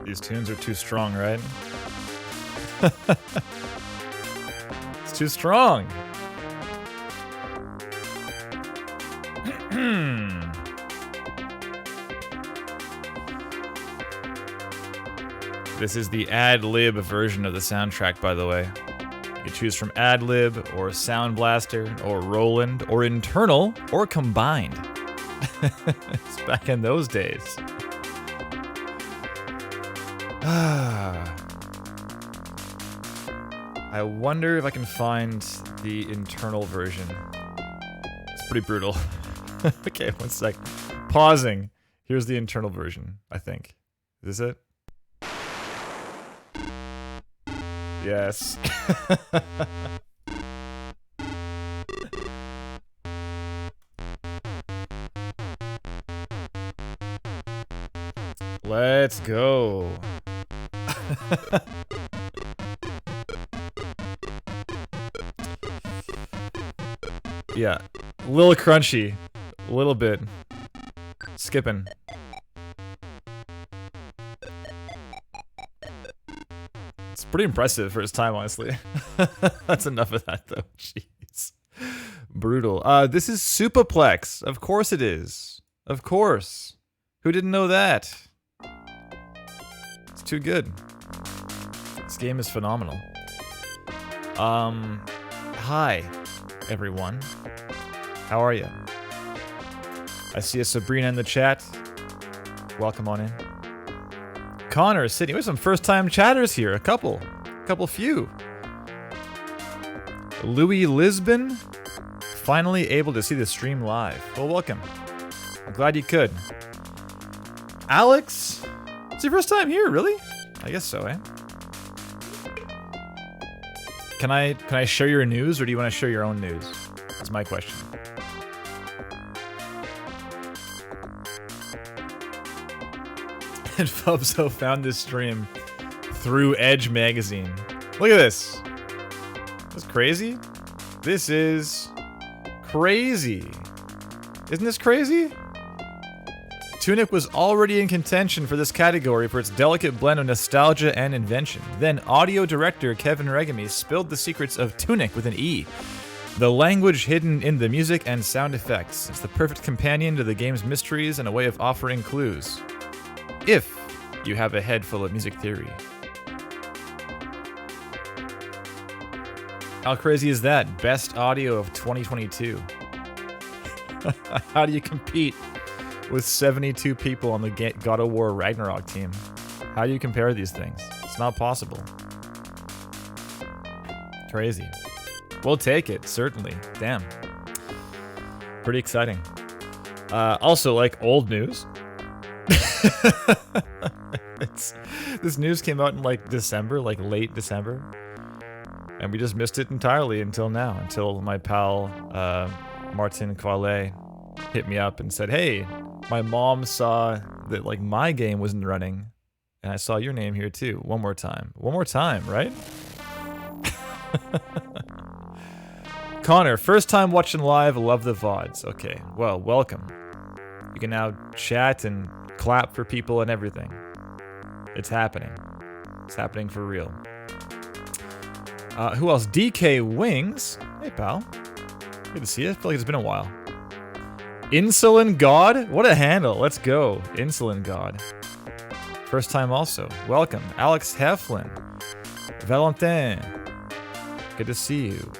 These tunes are too strong, right? It's too strong. This is the ad-lib version of the soundtrack, by the way. You can choose from ad-lib, or Sound Blaster, or Roland, or internal, or combined. It's back in those days. I wonder if I can find the internal version. It's pretty brutal. Okay, one sec. Pausing. Here's the internal version, I think. Is this it? Yes. Let's go. Yeah, a little crunchy, a little bit. Skipping. It's pretty impressive for its time, honestly. That's enough of that, though. Jeez. Brutal. This is Supaplex. Of course it is. Of course. Who didn't know that? It's too good. This game is phenomenal. Hi, everyone. How are you? I see a Sabrina in the chat. Welcome on in. Connor, Sydney. We have some first-time chatters here. A couple few. Louis Lisbon, finally able to see the stream live. Well, welcome. I'm glad you could. Alex, it's your first time here, really? I guess so, eh? Can I share your news, or do you want to share your own news? That's my question. And Fubso found this stream through Edge magazine. Look at this. That's crazy. This is crazy. Isn't this crazy? Tunic was already in contention for this category for its delicate blend of nostalgia and invention. Then audio director Kevin Regami spilled the secrets of Tunic with an E. The language hidden in the music and sound effects. It's the perfect companion to the game's mysteries and a way of offering clues. If you have a head full of music theory. How crazy is that? Best audio of 2022. How do you compete with 72 people on the God of War Ragnarok team? How do you compare these things? It's not possible. Crazy. We'll take it, certainly. Damn. Pretty exciting. Also, like, old news. This news came out in like December, like late December, and we just missed it entirely until now, until my pal Martin Qualet hit me up and said, hey, my mom saw that like my game wasn't running, and I saw your name here too. One more time, right? Connor, first time watching live, love the VODs. Okay, well, welcome. You can now chat and clap for people and everything. It's happening. It's happening for real. Who else? DK Wings. Hey, pal. Good to see you. I feel like it's been a while. Insulin God? What a handle. Let's go. Insulin God. First time also. Welcome. Alex Heflin. Valentin. Good to see you.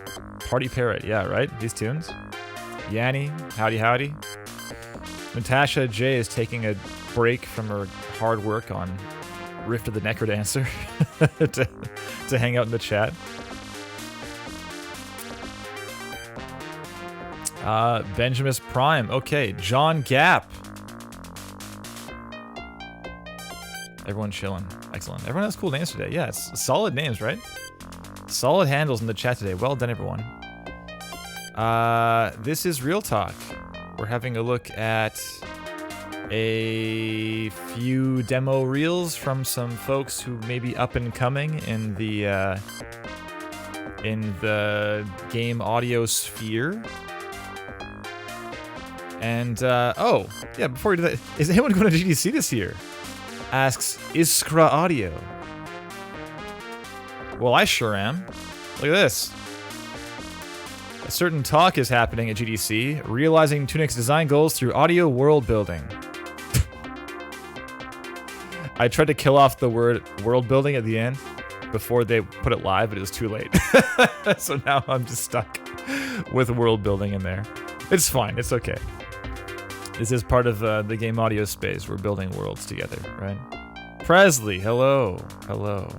Party Parrot. Yeah, right? These tunes. Yanni. Howdy, howdy. Natasha J is taking a break from her hard work on Rift of the Necrodancer to hang out in the chat. Benjamin's Prime. Okay, John Gap. Everyone chilling. Excellent. Everyone has cool names today. Yeah, it's solid names, right? Solid handles in the chat today. Well done, everyone. This is Real Talk. We're having a look at a few demo reels from some folks who may be up and coming in the game audio sphere. And oh yeah, before we do that, is anyone going to GDC this year? asks, Iskra Audio. Well, I sure am. Look at this. A certain talk is happening at GDC, realizing Tunic's design goals through audio world building. I tried to kill off the word world building at the end before they put it live, but it was too late. So now I'm just stuck with world building in there. It's fine, it's okay. This is part of the game audio space. We're building worlds together, right? Presley, hello. Hello.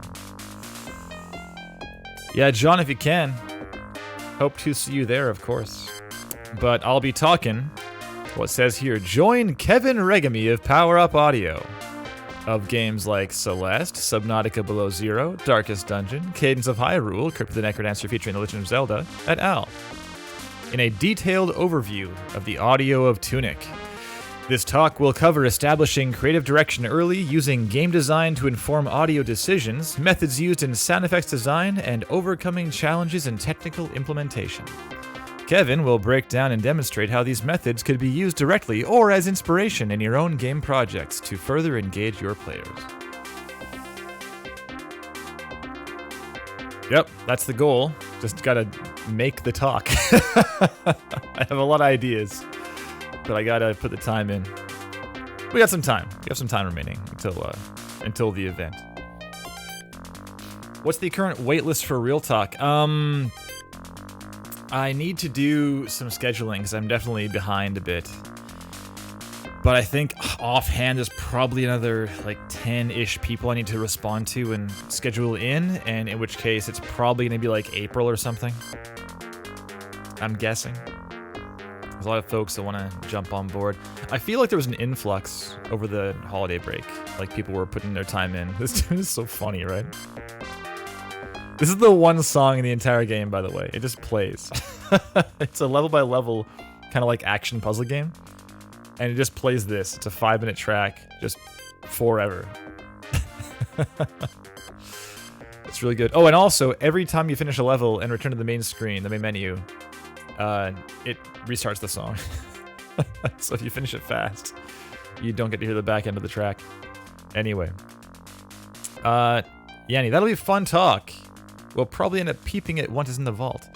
Yeah, John, if you can. Hope to see you there, of course. But I'll be talking, what says here, join Kevin Regami of Power Up Audio. Of games like Celeste, Subnautica Below Zero, Darkest Dungeon, Cadence of Hyrule, Crypt of the Necrodancer featuring The Legend of Zelda, et al. In a detailed overview of the audio of Tunic. This talk will cover establishing creative direction early, using game design to inform audio decisions, methods used in sound effects design, and overcoming challenges in technical implementation. Kevin will break down and demonstrate how these methods could be used directly or as inspiration in your own game projects to further engage your players. Yep, that's the goal. Just gotta make the talk. I have a lot of ideas, but I gotta put the time in. We got some time. We have some time remaining until the event. What's the current waitlist for Real Talk? I need to do some scheduling because I'm definitely behind a bit. But I think offhand there's probably another like 10-ish people I need to respond to and schedule in which case it's probably gonna be like April or something. I'm guessing. There's a lot of folks that want to jump on board. I feel like there was an influx over the holiday break. Like people were putting their time in. This is so funny, right? This is the one song in the entire game, by the way. It just plays. It's a level by level kind of like action puzzle game. And it just plays this. It's a 5-minute track, just forever. It's really good. Oh, and also, every time you finish a level and return to the main screen, the main menu, it restarts the song. So if you finish it fast, you don't get to hear the back end of the track. Anyway. Yanni, that'll be a fun talk. We'll probably end up peeping it once it's in the vault.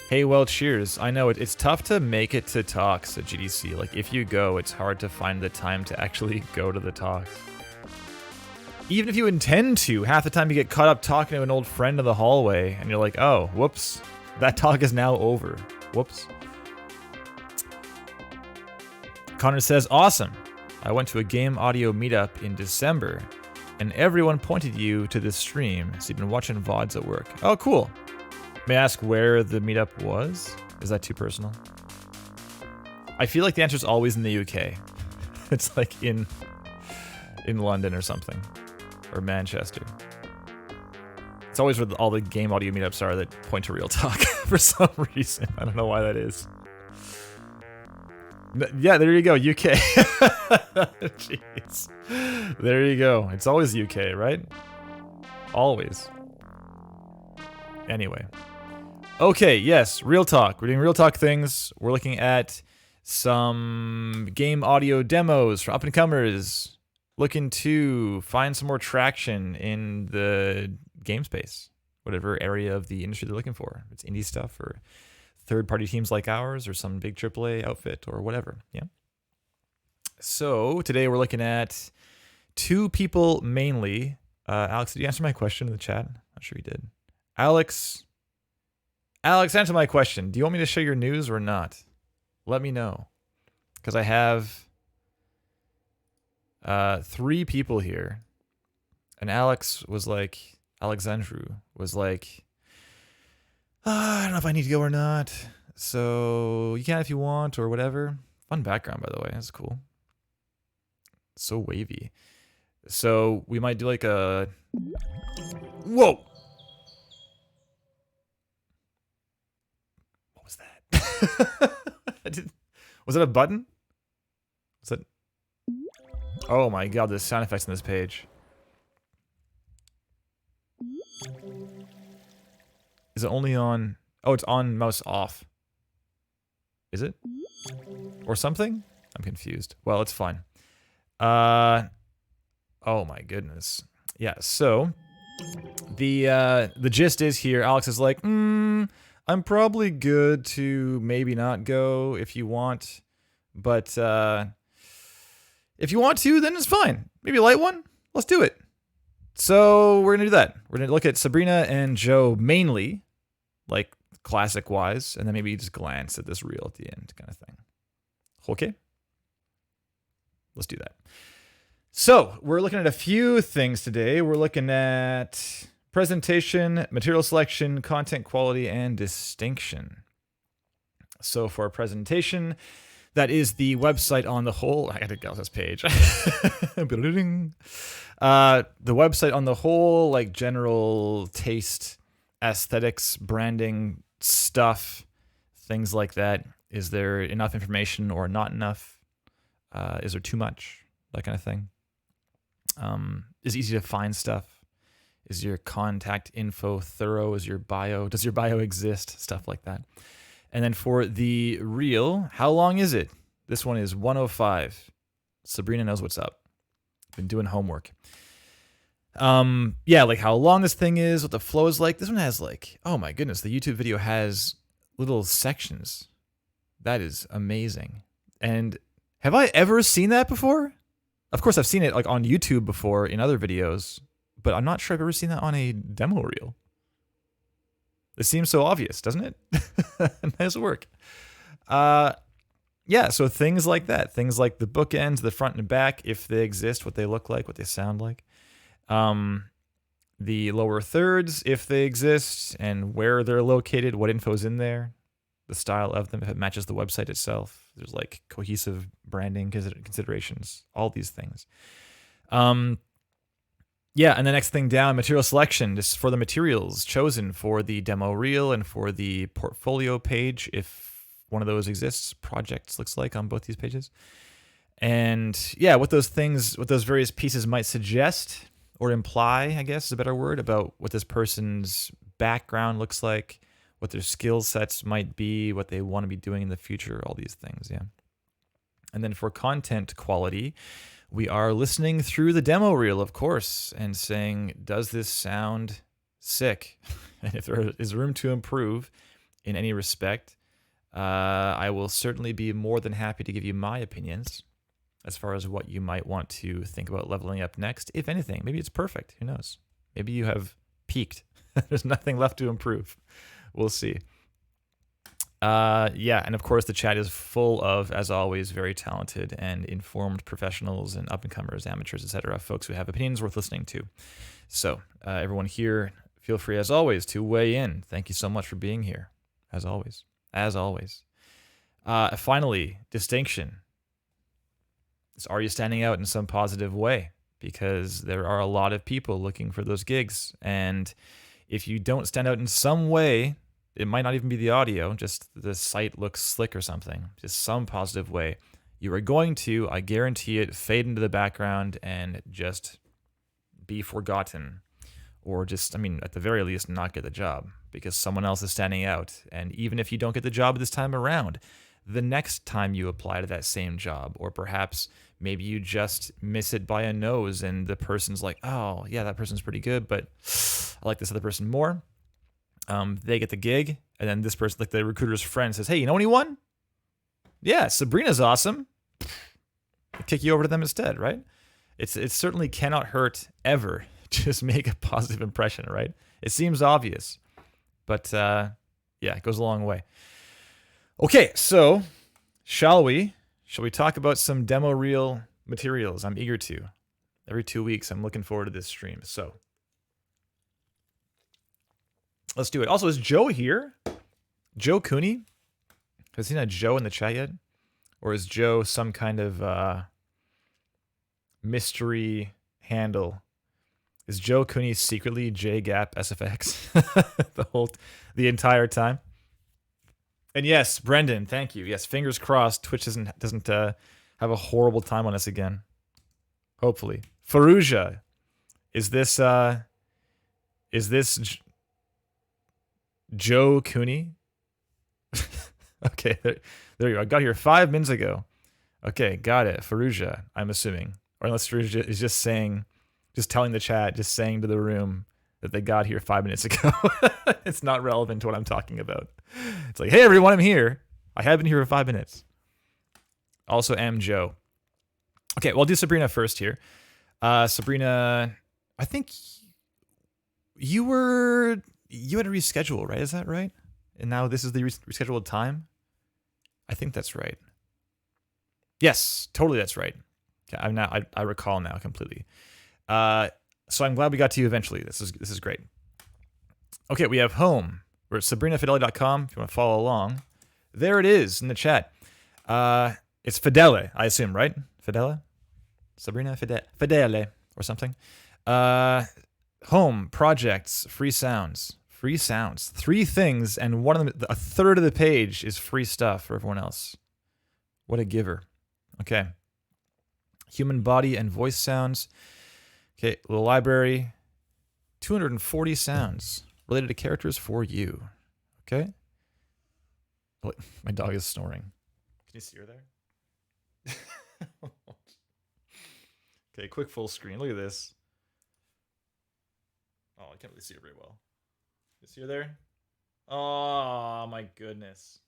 Hey, well, cheers. I know it's tough to make it to talks at GDC. Like, if you go, it's hard to find the time to actually go to the talks. Even if you intend to, half the time you get caught up talking to an old friend in the hallway, and you're like, oh, whoops. That talk is now over. Whoops. Connor says, awesome. I went to a game audio meetup in December, and everyone pointed you to this stream, so you've been watching VODs at work. Oh, cool. May I ask where the meetup was? Is that too personal? I feel like the answer's always in the UK. It's like in London or something. Or Manchester. It's always where all the game audio meetups are that point to Real Talk for some reason. I don't know why that is. Yeah, there you go, UK. Jeez. There you go. It's always UK, right? Always. Anyway. Okay, yes, Real Talk. We're doing Real Talk things. We're looking at some game audio demos for up-and-comers. Looking to find some more traction in the game space. Whatever area of the industry they're looking for. If it's indie stuff or third-party teams like ours or some big AAA outfit or whatever, yeah? So, today we're looking at two people mainly. Alex, did you answer my question in the chat? Not sure you did. Alex, answer my question. Do you want me to share your news or not? Let me know. Because I have 3 people here. And Alex was like, Alexandru was like, I don't know if I need to go or not. So you can if you want or whatever. Fun background, by the way. That's cool. So wavy. So we might do like a... Whoa! What was that? Was it a button? Was it... Oh my god, there's sound effects on this page. Is it only on... Oh, it's on mouse off. Is it? Or something? I'm confused. Well, it's fine. Oh my goodness. Yeah, so the gist is here, Alex is like, I'm probably good to maybe not go if you want, but if you want to, then it's fine. Maybe a light one? Let's do it. So we're gonna do that. We're gonna look at Sabrina and Joe mainly, like classic wise, and then maybe just glance at this reel at the end kind of thing. Okay? Let's do that. So we're looking at a few things today. We're looking at presentation, material selection, content quality, and distinction. So for presentation, that is the website on the whole. I gotta go to this page. The website on the whole, like general taste, aesthetics, branding stuff, things like that. Is there enough information or not enough? Is there too much? That kind of thing. Is it easy to find stuff? Is your contact info thorough? Is your bio? Does your bio exist? Stuff like that. And then for the reel, how long is it? This one is 105. Sabrina knows what's up. Been doing homework. Yeah, like how long this thing is, what the flow is like. This one has like, oh my goodness, the YouTube video has little sections. That is amazing. And have I ever seen that before? Of course, I've seen it like on YouTube before in other videos, but I'm not sure I've ever seen that on a demo reel. It seems so obvious, doesn't it? Nice work. Yeah, so things like that. Things like the bookends, the front and back, if they exist, what they look like, what they sound like. The lower thirds, if they exist, and where they're located, what info's in there, the style of them, if it matches the website itself. There's like cohesive branding considerations, all these things. Yeah, and the next thing down, material selection, just for the materials chosen for the demo reel and for the portfolio page, if one of those exists, projects looks like on both these pages. And yeah, what those things, what those various pieces might suggest or imply, I guess is a better word, about what this person's background looks like, what their skill sets might be, what they want to be doing in the future, all these things, yeah. And then for content quality, we are listening through the demo reel, of course, and saying, does this sound sick? And if there is room to improve in any respect, I will certainly be more than happy to give you my opinions as far as what you might want to think about leveling up next. If anything, maybe it's perfect. Who knows? Maybe you have peaked. There's nothing left to improve. We'll see. Yeah, and of course the chat is full of, as always, very talented and informed professionals and up-and-comers, amateurs, etc., folks who have opinions worth listening to. So everyone here, feel free, as always, to weigh in. Thank you so much for being here, as always. As always. Finally, distinction. Are you standing out in some positive way? Because there are a lot of people looking for those gigs, and if you don't stand out in some way, it might not even be the audio, just the site looks slick or something, just some positive way, you are going to, I guarantee it, fade into the background and just be forgotten. Or just, I mean, at the very least, not get the job because someone else is standing out. And even if you don't get the job this time around, the next time you apply to that same job, or perhaps maybe you just miss it by a nose and the person's like, oh, yeah, that person's pretty good, but I like this other person more. They get the gig, and then this person, like the recruiter's friend, says, hey, you know anyone? Yeah, Sabrina's awesome. Kick you over to them instead, right? It certainly cannot hurt ever to just make a positive impression, right? It seems obvious, but yeah, it goes a long way. Okay, so shall we talk about some demo reel materials? I'm eager to. Every 2 weeks, I'm looking forward to this stream. So let's do it. Also, is Joe here? Joe Cooney? Has he not Joe in the chat yet? Or is Joe some kind of mystery handle? Is Joe Cooney secretly JGAP SFX the entire time? And yes, Brendan, thank you. Yes, fingers crossed. Twitch doesn't have a horrible time on us again. Hopefully, Faruja, is this Joe Cooney? Okay, there you go. I got here 5 minutes ago. Okay, got it. Faruja, I'm assuming, or unless Faruja is just saying just telling the chat, just saying to the room that they got here 5 minutes ago. It's not relevant to what I'm talking about. It's like, hey everyone, I'm here. I have been here for 5 minutes. Also am Joe. Okay, well, I'll do Sabrina first here. Sabrina, I think you had to reschedule, right? Is that right? And now this is the rescheduled time? I think that's right. Yes, totally that's right. Okay, I recall now completely. So I'm glad we got to you eventually. This is great. Okay, we have home. We're at sabrinafedele.com if you want to follow along. There it is in the chat. It's Fedele, I assume, right? Fedele? Sabrina Fedele or something. Home, projects, free sounds. Free sounds. 3 things, and one of them, a third of the page is free stuff for everyone else. What a giver. Okay. Human body and voice sounds. Okay, little library. 240 sounds related to characters for you. Okay. Oh, my dog is snoring. Can you see her there? Okay, quick full screen. Look at this. Oh, I can't really see her very well. You see her there? Oh, my goodness.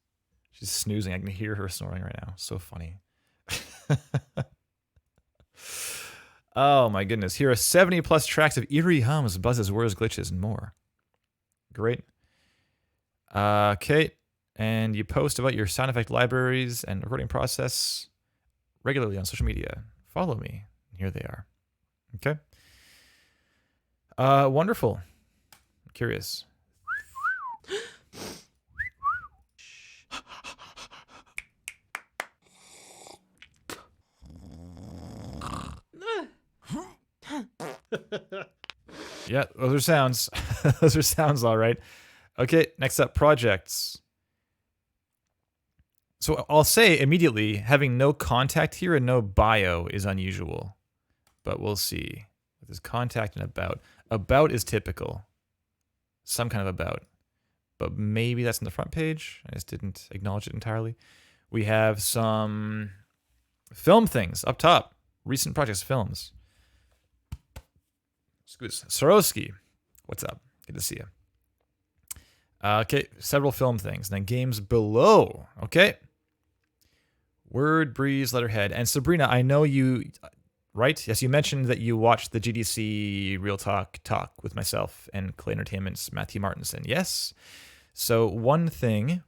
She's snoozing. I can hear her snoring right now. So funny. Oh, my goodness. Here are 70 plus tracks of eerie hums, buzzes, whirs, glitches, and more. Great. Okay. And you post about your sound effect libraries and recording process regularly on social media. Follow me. Here they are. Okay. Wonderful. I'm curious. Yeah, those are sounds. Those are sounds, all right. Okay, next up, projects. So I'll say immediately, having no contact here and no bio is unusual. But we'll see. There's contact and about. About is typical. Some kind of about. But maybe that's on the front page. I just didn't acknowledge it entirely. We have some film things up top. Recent projects, films. Swarovski, what's up? Good to see you. Okay, several film things. And then games below. Okay. Word, Breeze, Letterhead. And Sabrina, I know you, right? Yes, you mentioned that you watched the GDC Real Talk with myself and Clay Entertainment's Matthew Martinson. Yes. So one thing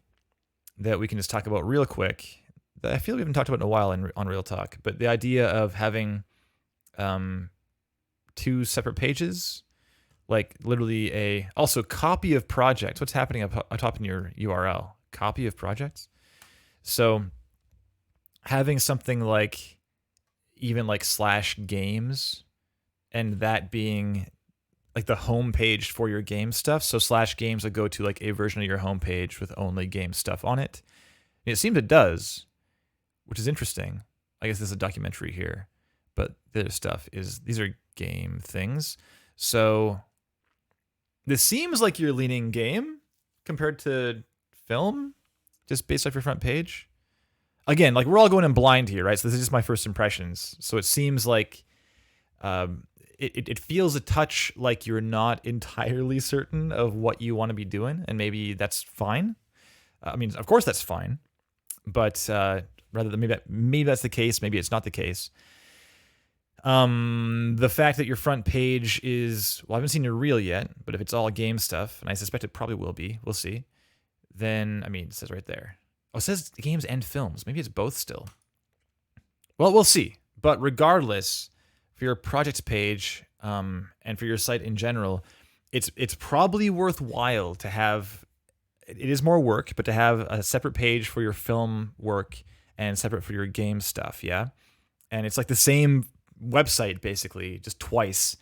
that we can just talk about real quick, that I feel we haven't talked about in a while on Real Talk, but the idea of having 2 separate pages, like literally also copy of projects. What's happening up top in your URL? Copy of projects. So having something like even like /games and that being like the home page for your game stuff. So /games will go to like a version of your home page with only game stuff on it. And it seems it does, which is interesting. I guess there's a documentary here, but the other stuff is, these are game things. So this seems like you're leaning game compared to film, just based off your front page. Again, like we're all going in blind here, right? So this is just my first impressions. So it seems like it feels a touch like you're not entirely certain of what you want to be doing, and maybe that's fine. I mean, of course that's fine, but rather than maybe that's the case, maybe it's not the case. The fact that your front page is, well, I haven't seen your reel yet, but if it's all game stuff, and I suspect it probably will be, we'll see, then, I mean, it says right there. Oh, it says games and films. Maybe it's both still. Well, we'll see. But regardless, for your projects page and for your site in general, it's probably worthwhile to have, it is more work, but to have a separate page for your film work and separate for your game stuff, yeah? And it's like the same website basically, just twice,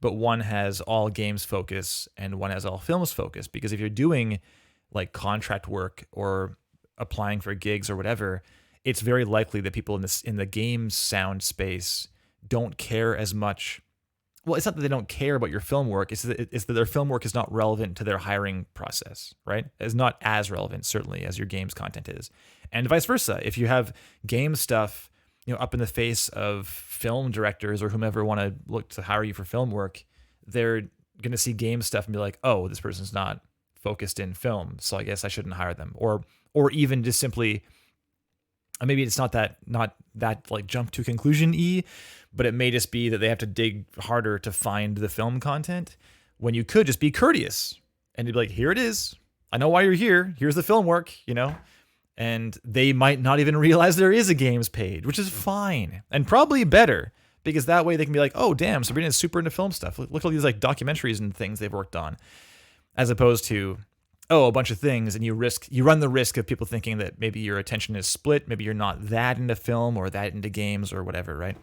but one has all games focus and one has all films focus, because if you're doing like contract work or applying for gigs or whatever, it's very likely that people in the game sound space don't care as much. Well, it's not that they don't care about your film work, it's that their film work is not relevant to their hiring process, right? It's not as relevant, certainly, as your games content is. And vice versa. If you have game stuff, up in the face of film directors or whomever want to look to hire you for film work, they're going to see game stuff and be like, oh, this person's not focused in film, so I guess I shouldn't hire them. Or even just simply, maybe it's not that like jump to conclusion but it may just be that they have to dig harder to find the film content when you could just be courteous and you'd be like, here it is. I know why you're here. Here's the film work, and they might not even realize there is a games page, which is fine and probably better, because that way they can be like, oh, damn, Sabrina is super into film stuff. Look at all these like documentaries and things they've worked on, as opposed to, oh, a bunch of things, and you run the risk of people thinking that maybe your attention is split, maybe you're not that into film or that into games or whatever, right?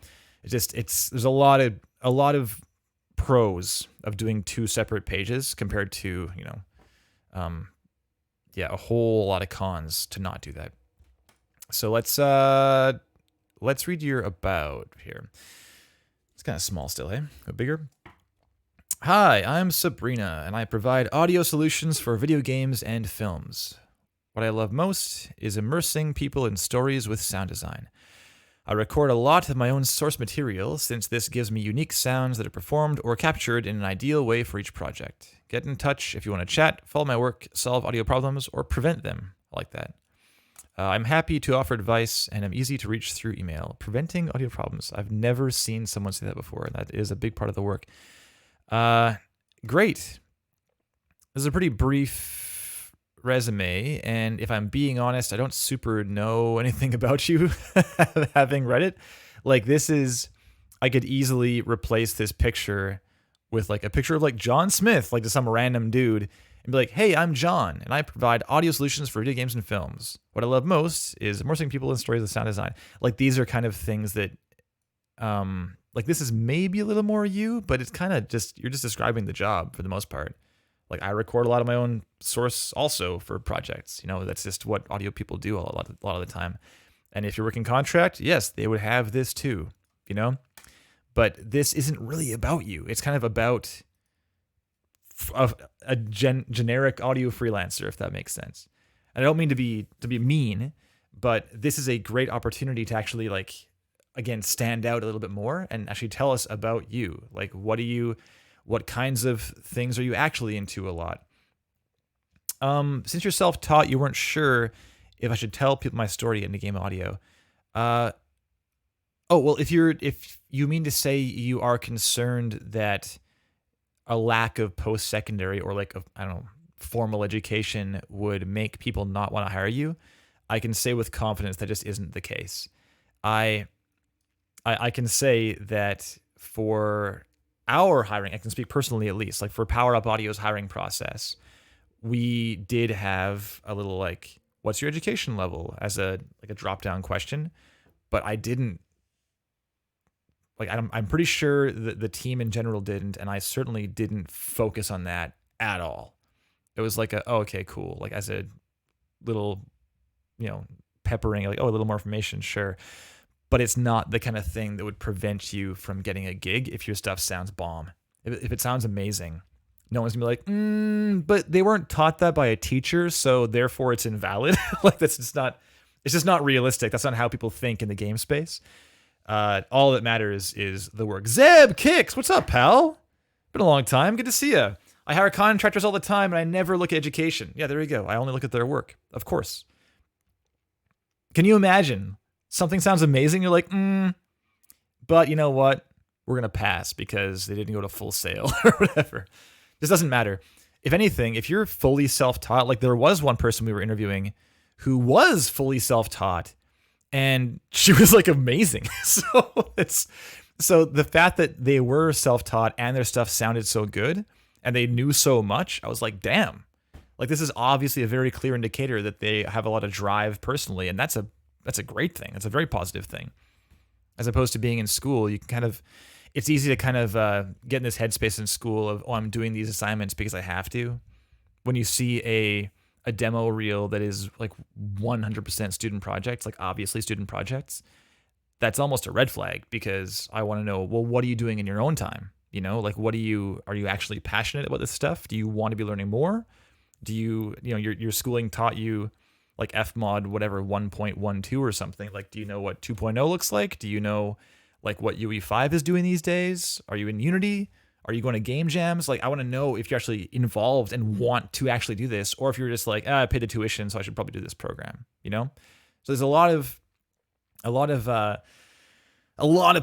There's a lot of pros of doing two separate pages compared to, a whole lot of cons to not do that. So let's read your about here. It's kind of small still, hey? Go bigger. Hi, I'm Sabrina, and I provide audio solutions for video games and films. What I love most is immersing people in stories with sound design. I record a lot of my own source material, since this gives me unique sounds that are performed or captured in an ideal way for each project. Get in touch if you want to chat, follow my work, solve audio problems, or prevent them. I like that. I'm happy to offer advice, and I'm easy to reach through email. Preventing audio problems. I've never seen someone say that before, and that is a big part of the work. Great. This is a pretty brief resume, and if I'm being honest, I don't super know anything about you, having read it. Like, I could easily replace this picture with like a picture of like John Smith, like to some random dude, and be like, hey, I'm John, and I provide audio solutions for video games and films. What I love most is immersing people in stories with sound design. Like, these are kind of things that, like, this is maybe a little more you, but it's kind of you're just describing the job for the most part. Like, I record a lot of my own source also for projects. That's just what audio people do a lot of the time. And if you're working contract, yes, they would have this too, But this isn't really about you. It's kind of about a generic audio freelancer, if that makes sense. And I don't mean to be mean, but this is a great opportunity to actually, like, again, stand out a little bit more and actually tell us about you. Like, what kinds of things are you actually into a lot? Since you're self-taught, you weren't sure if I should tell people my story into game audio. If you mean to say you are concerned that a lack of post-secondary or like formal education would make people not want to hire you, I can say with confidence that just isn't the case. I can say that for our hiring, I can speak personally at least, like for Power Up Audio's hiring process, we did have a little like, what's your education level as a drop-down question, but I didn't, like, I'm pretty sure that the team in general didn't, and I certainly didn't focus on that at all. It was like okay, cool. Like, as a little, peppering, like, a little more information, sure. But it's not the kind of thing that would prevent you from getting a gig if your stuff sounds bomb. If it sounds amazing, no one's gonna be like, but they weren't taught that by a teacher, so therefore it's invalid. Like, it's just not realistic. That's not how people think in the game space. All that matters is the work. Zeb Kicks, what's up, pal? Been a long time. Good to see you. I hire contractors all the time, and I never look at education. Yeah, there you go. I only look at their work, of course. Can you imagine? Something sounds amazing. You're like, but you know what? We're going to pass because they didn't go to Full Sail or whatever. This doesn't matter. If anything, if you're fully self-taught, like there was one person we were interviewing who was fully self-taught and she was like amazing. So the fact that they were self-taught and their stuff sounded so good and they knew so much, I was like, damn. Like, this is obviously a very clear indicator that they have a lot of drive personally, and that's a great thing. It's a very positive thing. As opposed to being in school, you can it's easy to kind of get in this headspace in school of, I'm doing these assignments because I have to. When you see a demo reel that is like 100% student projects, like obviously student projects, that's almost a red flag, because I want to know, well, what are you doing in your own time? Like, are you actually passionate about this stuff? Do you want to be learning more? Do you, your schooling taught you like fmod whatever 1.12 or something. Like, do you know what 2.0 looks like? Do you know like what UE5 is doing these days? Are you in Unity? Are you going to game jams? Like, I want to know if you're actually involved and want to actually do this, or if you're just like, I paid the tuition, so I should probably do this program, you know? So there's a lot of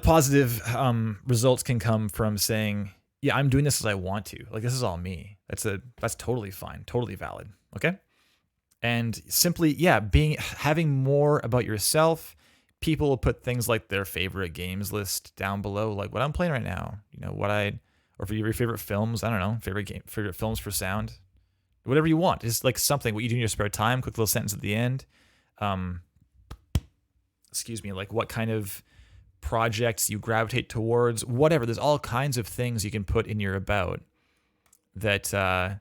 positive results can come from saying, yeah, I'm doing this as I want to. Like, this is all me. That's totally fine, totally valid. Okay. And simply, yeah, having more about yourself. People will put things like their favorite games list down below, like what I'm playing right now, you know, or for your favorite films, I don't know, favorite films for sound, whatever you want. Just like something, what you do in your spare time, quick little sentence at the end. Like what kind of projects you gravitate towards, whatever. There's all kinds of things you can put in your about that can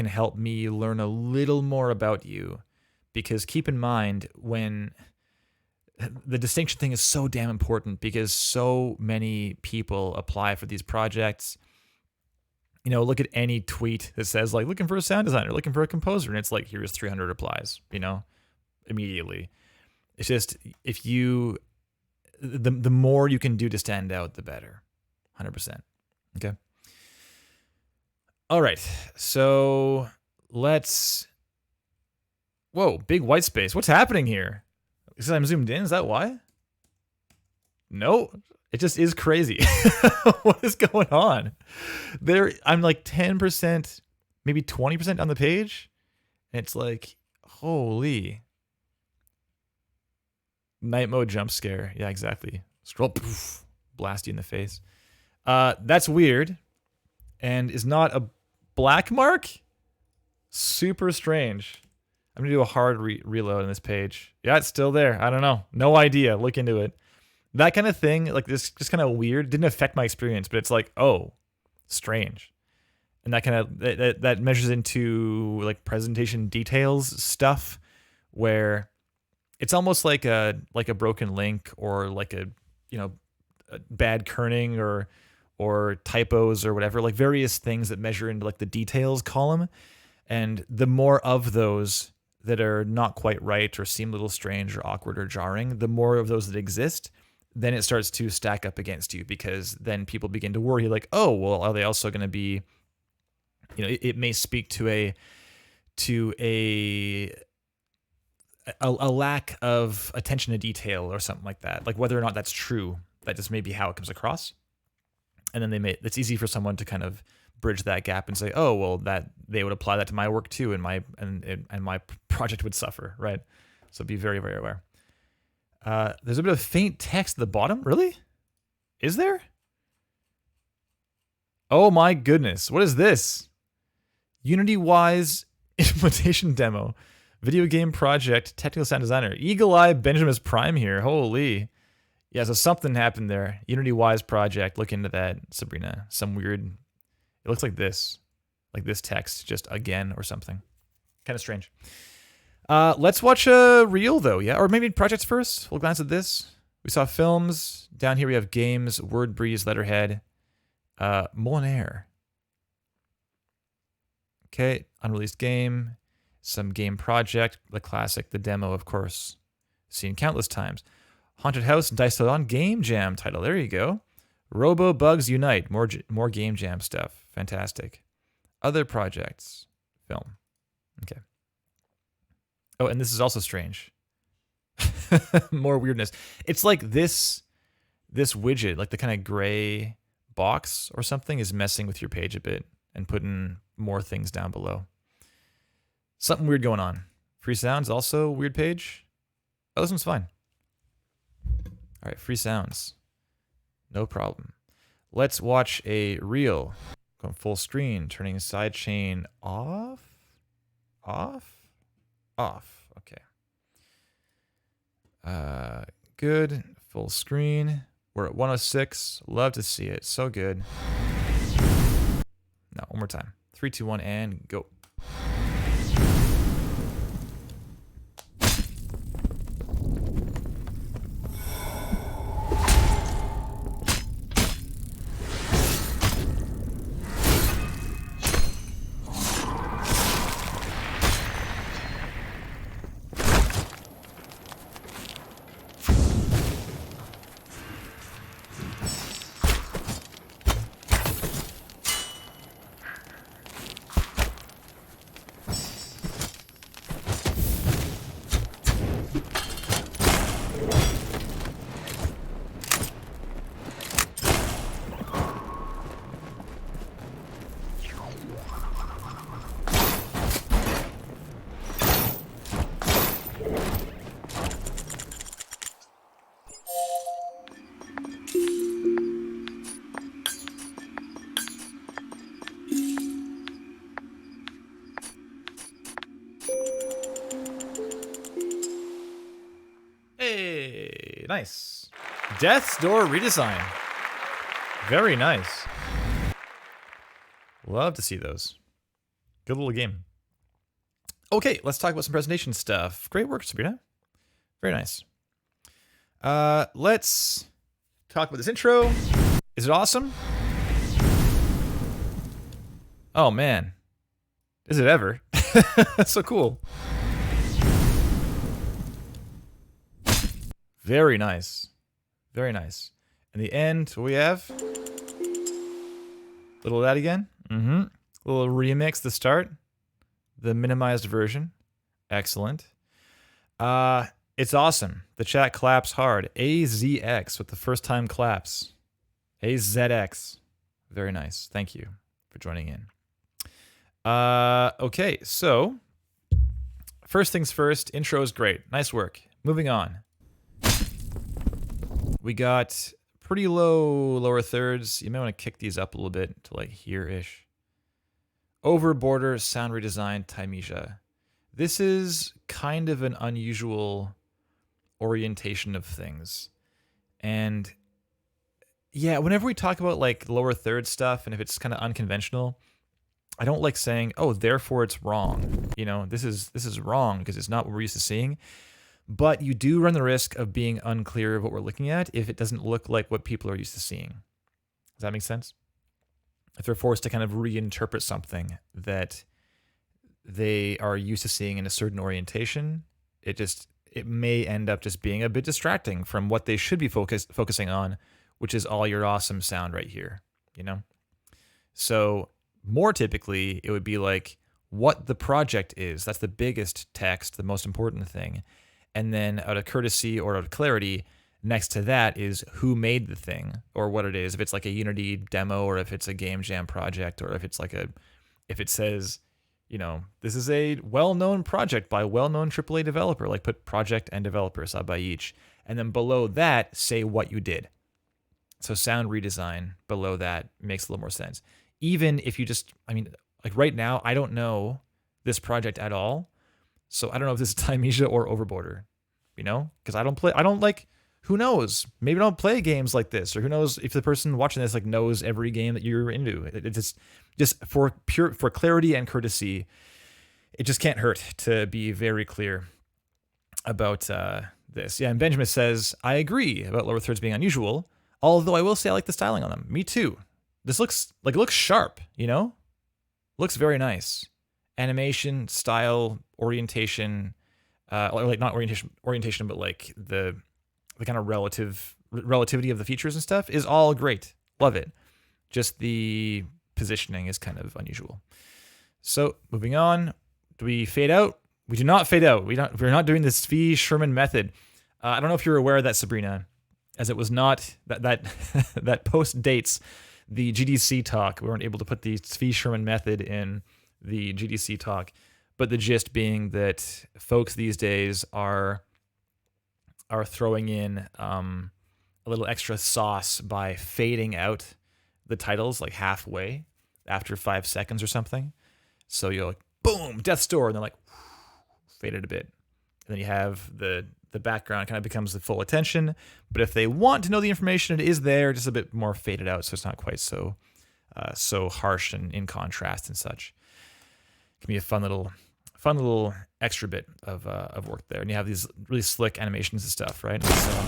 help me learn a little more about you. Because keep in mind, when the distinction thing is so damn important, because so many people apply for these projects. You know, look at any tweet that says like looking for a sound designer, looking for a composer, and it's like here's 300 replies, you know, immediately. It's just, if you the more you can do to stand out, the better. 100%. Okay. All right. So let's. Whoa, big white space. What's happening here? Because I'm zoomed in. Is that why? No, it just is crazy. What is going on? I'm like 10%, maybe 20% on the page. And it's like, holy. Night mode jump scare. Yeah, exactly. Scroll, poof, blast you in the face. That's weird. And is not a black mark? Super strange. I'm going to do a hard reload on this page. Yeah, it's still there. I don't know. No idea. Look into it. That kind of thing, like this, just kind of weird. Didn't affect my experience, but it's like, oh, strange. And that kind of, that measures into like presentation details stuff where it's almost like a broken link or like a bad kerning or typos or whatever, like various things that measure into like the details column. And the more of those that are not quite right or seem a little strange or awkward or jarring, the more of those that exist, then it starts to stack up against you, because then people begin to worry like, oh, well, are they also going to be, it may speak to a lack of attention to detail or something like that. Like whether or not that's true, that just may be how it comes across. And then it's easy for someone to kind of bridge that gap and say, oh, well, that they would apply that to my work too, and my project would suffer, right? So be very, very aware. There's a bit of faint text at the bottom. Really? Is there? Oh my goodness. What is this? Unity-wise implementation demo. Video game project, technical sound designer. Eagle Eye Benjamin's Prime here. Holy. Yeah, so something happened there. Unity-wise project. Look into that, Sabrina. Some weird... It looks like this text just again or something. Kind of strange. Let's watch a reel though, yeah? Or maybe projects first. We'll glance at this. We saw films. Down here we have games, Word Breeze, Letterhead, Mon Air. Okay, unreleased game, some game project, the classic, the demo, of course. Seen countless times. Haunted House, Dice on Game Jam title. There you go. Robo Bugs Unite, more Game Jam stuff. Fantastic. Other projects, film. Okay. Oh, and this is also strange. More weirdness. It's like this widget, like the kind of gray box or something, is messing with your page a bit and putting more things down below. Something weird going on. Free sounds, also weird page. Oh, this one's fine. All right, free sounds. No problem. Let's watch a reel. Going full screen, turning sidechain off. Off. Okay. Good. Full screen. We're at 106. Love to see it. So good. No, one more time. 3, 2, 1, and go. nice. Death's Door redesign. Very nice. Love to see those. Good little game. Okay, let's talk about some presentation stuff. Great work, Sabrina. Very nice. Let's talk about this intro. Is it awesome? Oh man. Is it ever? That's so cool. Very nice. Very nice. In the end, what we have? Little of that again. Little remix to start. The minimized version. Excellent. It's awesome. The chat claps hard. AZX with the first time claps. AZX. Very nice. Thank you for joining in. Okay, so first things first, intro is great. Nice work. Moving on. We got pretty low lower thirds. You may want to kick these up a little bit to like here-ish. Over border sound redesign Timesia. This is kind of an unusual orientation of things. And yeah, whenever we talk about like lower third stuff and if it's kind of unconventional, I don't like saying, oh, therefore it's wrong. You know, this is wrong because it's not what we're used to seeing. But you do run the risk of being unclear of what we're looking at if it doesn't look like what people are used to seeing. Does that make sense? If they're forced to kind of reinterpret something that they are used to seeing in a certain orientation, it may end up just being a bit distracting from what they should be focusing on, which is all your awesome sound right here, you know? So more typically, it would be like what the project is. That's the biggest text, the most important thing. And then out of courtesy or out of clarity, next to that is who made the thing or what it is. If it's like a Unity demo or if it's a game jam project or if it's like if it says, you know, this is a well-known project by a well-known AAA developer, like put project and developer side by each. And then below that, say what you did. So sound redesign below that makes a little more sense. Even if you just, I mean, like right now, I don't know this project at all. So I don't know if this is Timesia or Overborder, you know, because I don't like, who knows? Maybe I don't play games like this, or who knows if the person watching this like knows every game that you're into. It just for clarity and courtesy, it just can't hurt to be very clear about this. Yeah, and Benjamin says, I agree about lower thirds being unusual, although I will say I like the styling on them. Me too. This looks like it looks sharp, you know? Looks very nice. Animation, style, orientation, like not orientation, but like the kind of relativity of the features and stuff is all great. Love it. Just the positioning is kind of unusual. So moving on, do we fade out? We do not fade out. We're not doing the Zvi Sherman method. I don't know if you're aware of that, Sabrina, as it was not that post dates the GDC talk. We weren't able to put the Zvi Sherman method in the GDC talk, but the gist being that folks these days are throwing in a little extra sauce by fading out the titles like halfway after 5 seconds or something. So you're like, boom, Death's Door, and then like faded a bit. And then you have the background kind of becomes the full attention. But if they want to know the information, it is there, just a bit more faded out, so it's not quite so harsh and in contrast and such. Can be a fun little extra bit of work there, and you have these really slick animations and stuff, right? So,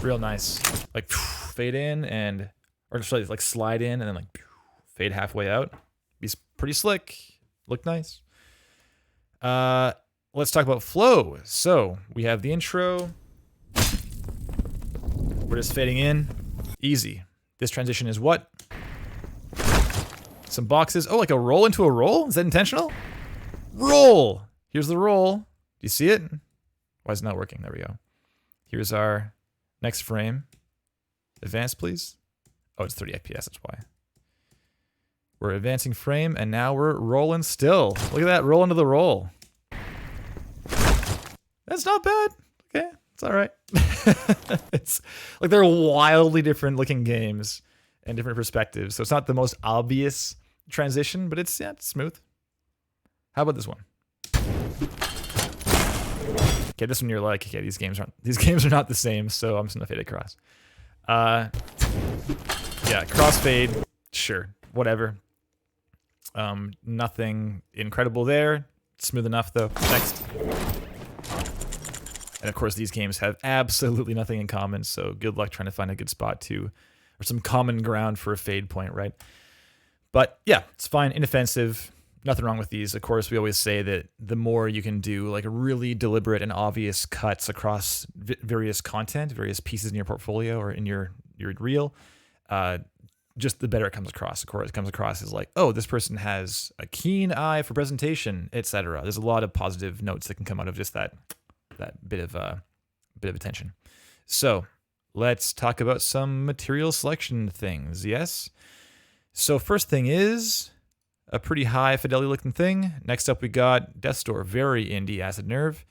real nice, like fade in or just like slide in and then like fade halfway out. Be pretty slick, look nice. Let's talk about flow. So we have the intro. We're just fading in, easy. This transition is what? Some boxes. Oh, like a roll into a roll? Is that intentional? Roll! Here's the roll. Do you see it? Why is it not working? There we go. Here's our next frame. Advance, please. Oh, it's 30 FPS, that's why. We're advancing frame, and now we're rolling still. Look at that, roll into the roll. That's not bad. Okay, it's all right. It's like they're wildly different looking games and different perspectives, so it's not the most obvious transition, but it's smooth. How about this one? Okay, this one you're like, okay, these games are not the same, so I'm just gonna fade across. Yeah, crossfade, sure, whatever. Nothing incredible there. Smooth enough though. Next. And of course, these games have absolutely nothing in common, so good luck trying to find a good spot to, or some common ground for a fade point, right? But yeah, it's fine, inoffensive, nothing wrong with these. Of course, we always say that the more you can do like really deliberate and obvious cuts across various content, various pieces in your portfolio or in your reel, just the better it comes across. Of course, it comes across as like, oh, this person has a keen eye for presentation, etc. There's a lot of positive notes that can come out of just that bit of attention. So let's talk about some material selection things. Yes. So first thing is a pretty high fidelity looking thing. Next up we got Death Store, very indie. Acid Nerve,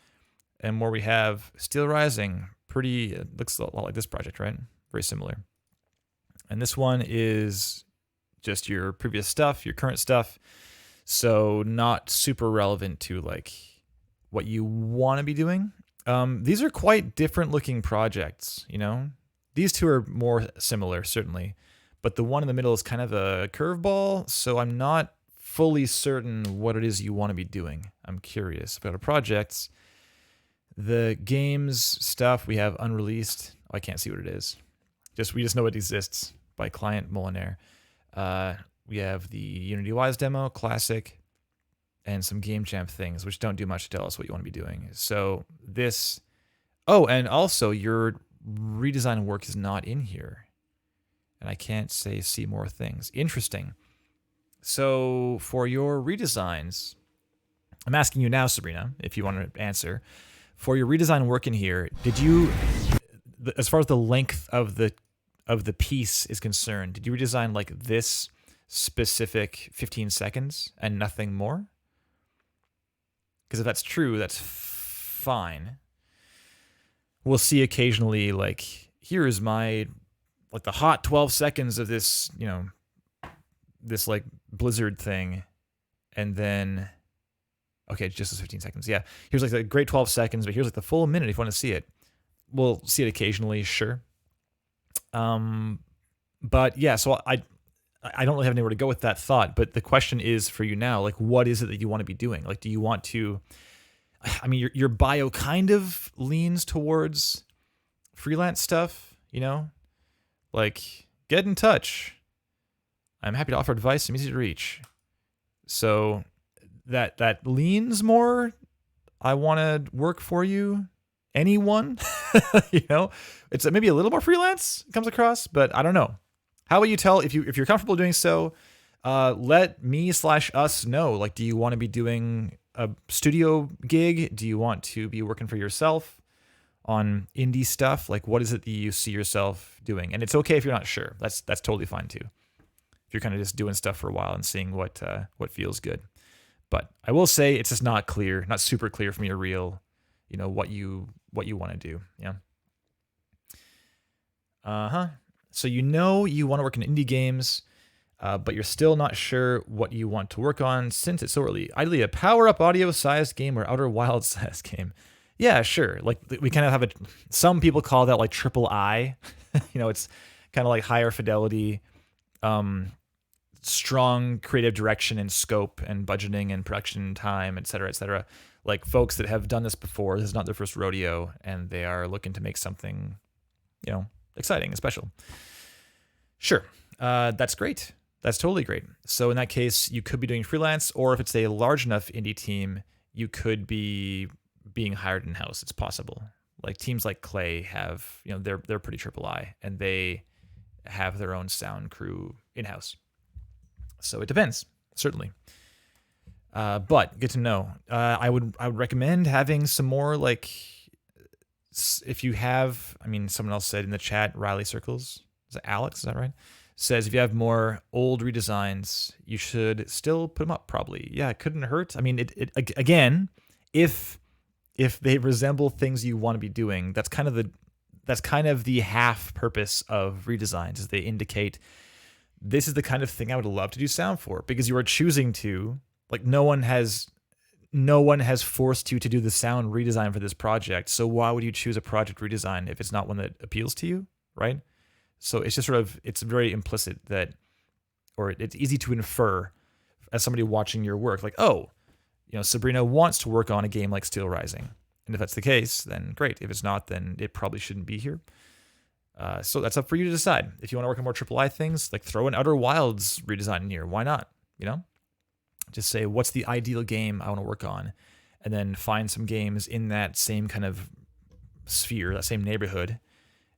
and more we have Steel Rising. Pretty, it looks a lot like this project, right? Very similar. And this one is just your previous stuff, your current stuff. So not super relevant to like what you want to be doing. These are quite different looking projects, you know? These two are more similar, certainly. But the one in the middle is kind of a curveball, so I'm not fully certain what it is you want to be doing. I'm curious about our projects. The games stuff we have unreleased. Oh, I can't see what it is. We just know it exists by Client Molinaire. We have the Unity Wise demo, Classic, and some Game Jam things, which don't do much to tell us what you want to be doing. So this... Oh, and also your redesign work is not in here. And I can't say see more things. Interesting. So for your redesigns, I'm asking you now, Sabrina, if you want to answer. For your redesign work in here, did you, as far as the length of the piece is concerned, did you redesign like this specific 15 seconds and nothing more? Because if that's true, that's fine. We'll see occasionally like, here is my, like the hot 12 seconds of this, you know, this like Blizzard thing. And then, okay, just those 15 seconds. Yeah. Here's like the great 12 seconds, but here's like the full minute if you want to see it. We'll see it occasionally, sure. But yeah, so I don't really have anywhere to go with that thought, but the question is for you now, like, what is it that you want to be doing? Like, do you want to, I mean, your bio kind of leans towards freelance stuff, you know, like get in touch. I'm happy to offer advice. I'm easy to reach. So that leans more. I want to work for you. Anyone, you know, it's maybe a little more freelance comes across, but I don't know. How will you tell if you're comfortable doing so? Let me/us know. Like, do you want to be doing a studio gig? Do you want to be working for yourself on indie stuff? Like, what is it that you see yourself doing? And it's okay if you're not sure. That's totally fine too. If you're kind of just doing stuff for a while and seeing what feels good. But I will say it's just not clear, not super clear from your reel, you know, what you want to do. Yeah. So you know you want to work in indie games, but you're still not sure what you want to work on since it's so early. Ideally, a power-up audio-sized game or Outer Wild-sized game. Yeah, sure. Like we kind of have some people call that like triple I. You know, it's kind of like higher fidelity, strong creative direction and scope and budgeting and production time, et cetera, et cetera. Like folks that have done this before, this is not their first rodeo, and they are looking to make something, you know, exciting and special. Sure, that's great. That's totally great. So in that case, you could be doing freelance, or if it's a large enough indie team, you could be being hired in-house. It's possible. Like teams like Clay have, you know, they're pretty triple I, and they have their own sound crew in-house. So it depends, certainly. But good to know. I would recommend having some more like, if you have, I mean, someone else said in the chat, Riley Circles, is it Alex? Is that right? Says if you have more old redesigns, you should still put them up. Probably, yeah. It couldn't hurt. I mean, it again, if they resemble things you want to be doing, that's kind of the half purpose of redesigns, is they indicate this is the kind of thing I would love to do sound for, because you are choosing to. Like no one has no one has forced you to do the sound redesign for this project. So why would you choose a project redesign if it's not one that appeals to you, right? So it's just sort of, it's very implicit that, or it's easy to infer as somebody watching your work, like, oh, Sabrina wants to work on a game like Steel Rising. And if that's the case, then great. If it's not, then it probably shouldn't be here. So that's up for you to decide. If you want to work on more AAA things, like throw an Outer Wilds redesign in here. Why not? Just say, what's the ideal game I want to work on? And then find some games in that same kind of sphere, that same neighborhood,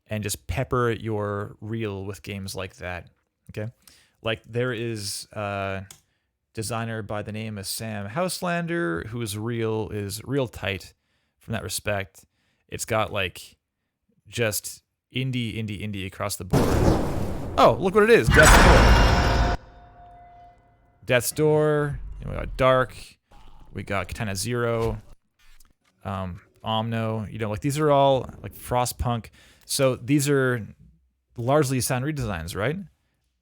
and just pepper your reel with games like that. Okay? Like there is a designer by the name of Sam Houselander, whose reel is real tight from that respect. It's got like just indie across the board. Oh, look what it is. Death's Door. Death's Door. We got Dark. We got Katana Zero. Omno. Like these are all like Frostpunk. So these are largely sound redesigns, right?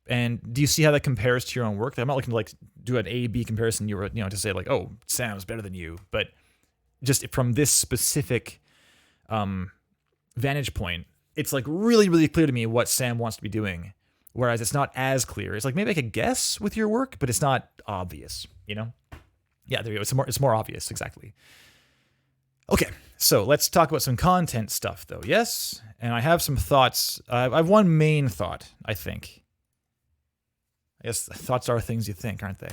And do you see how that compares to your own work? I'm not looking to like do an A/B comparison. To say like, oh, Sam's better than you, but just from this specific vantage point, it's like really, really clear to me what Sam wants to be doing. Whereas it's not as clear. It's like maybe I could guess with your work, but it's not obvious. Yeah, there you go. It's more obvious, exactly. Okay, so let's talk about some content stuff, though. Yes, and I have some thoughts. I have one main thought, I think. I guess thoughts are things you think, aren't they?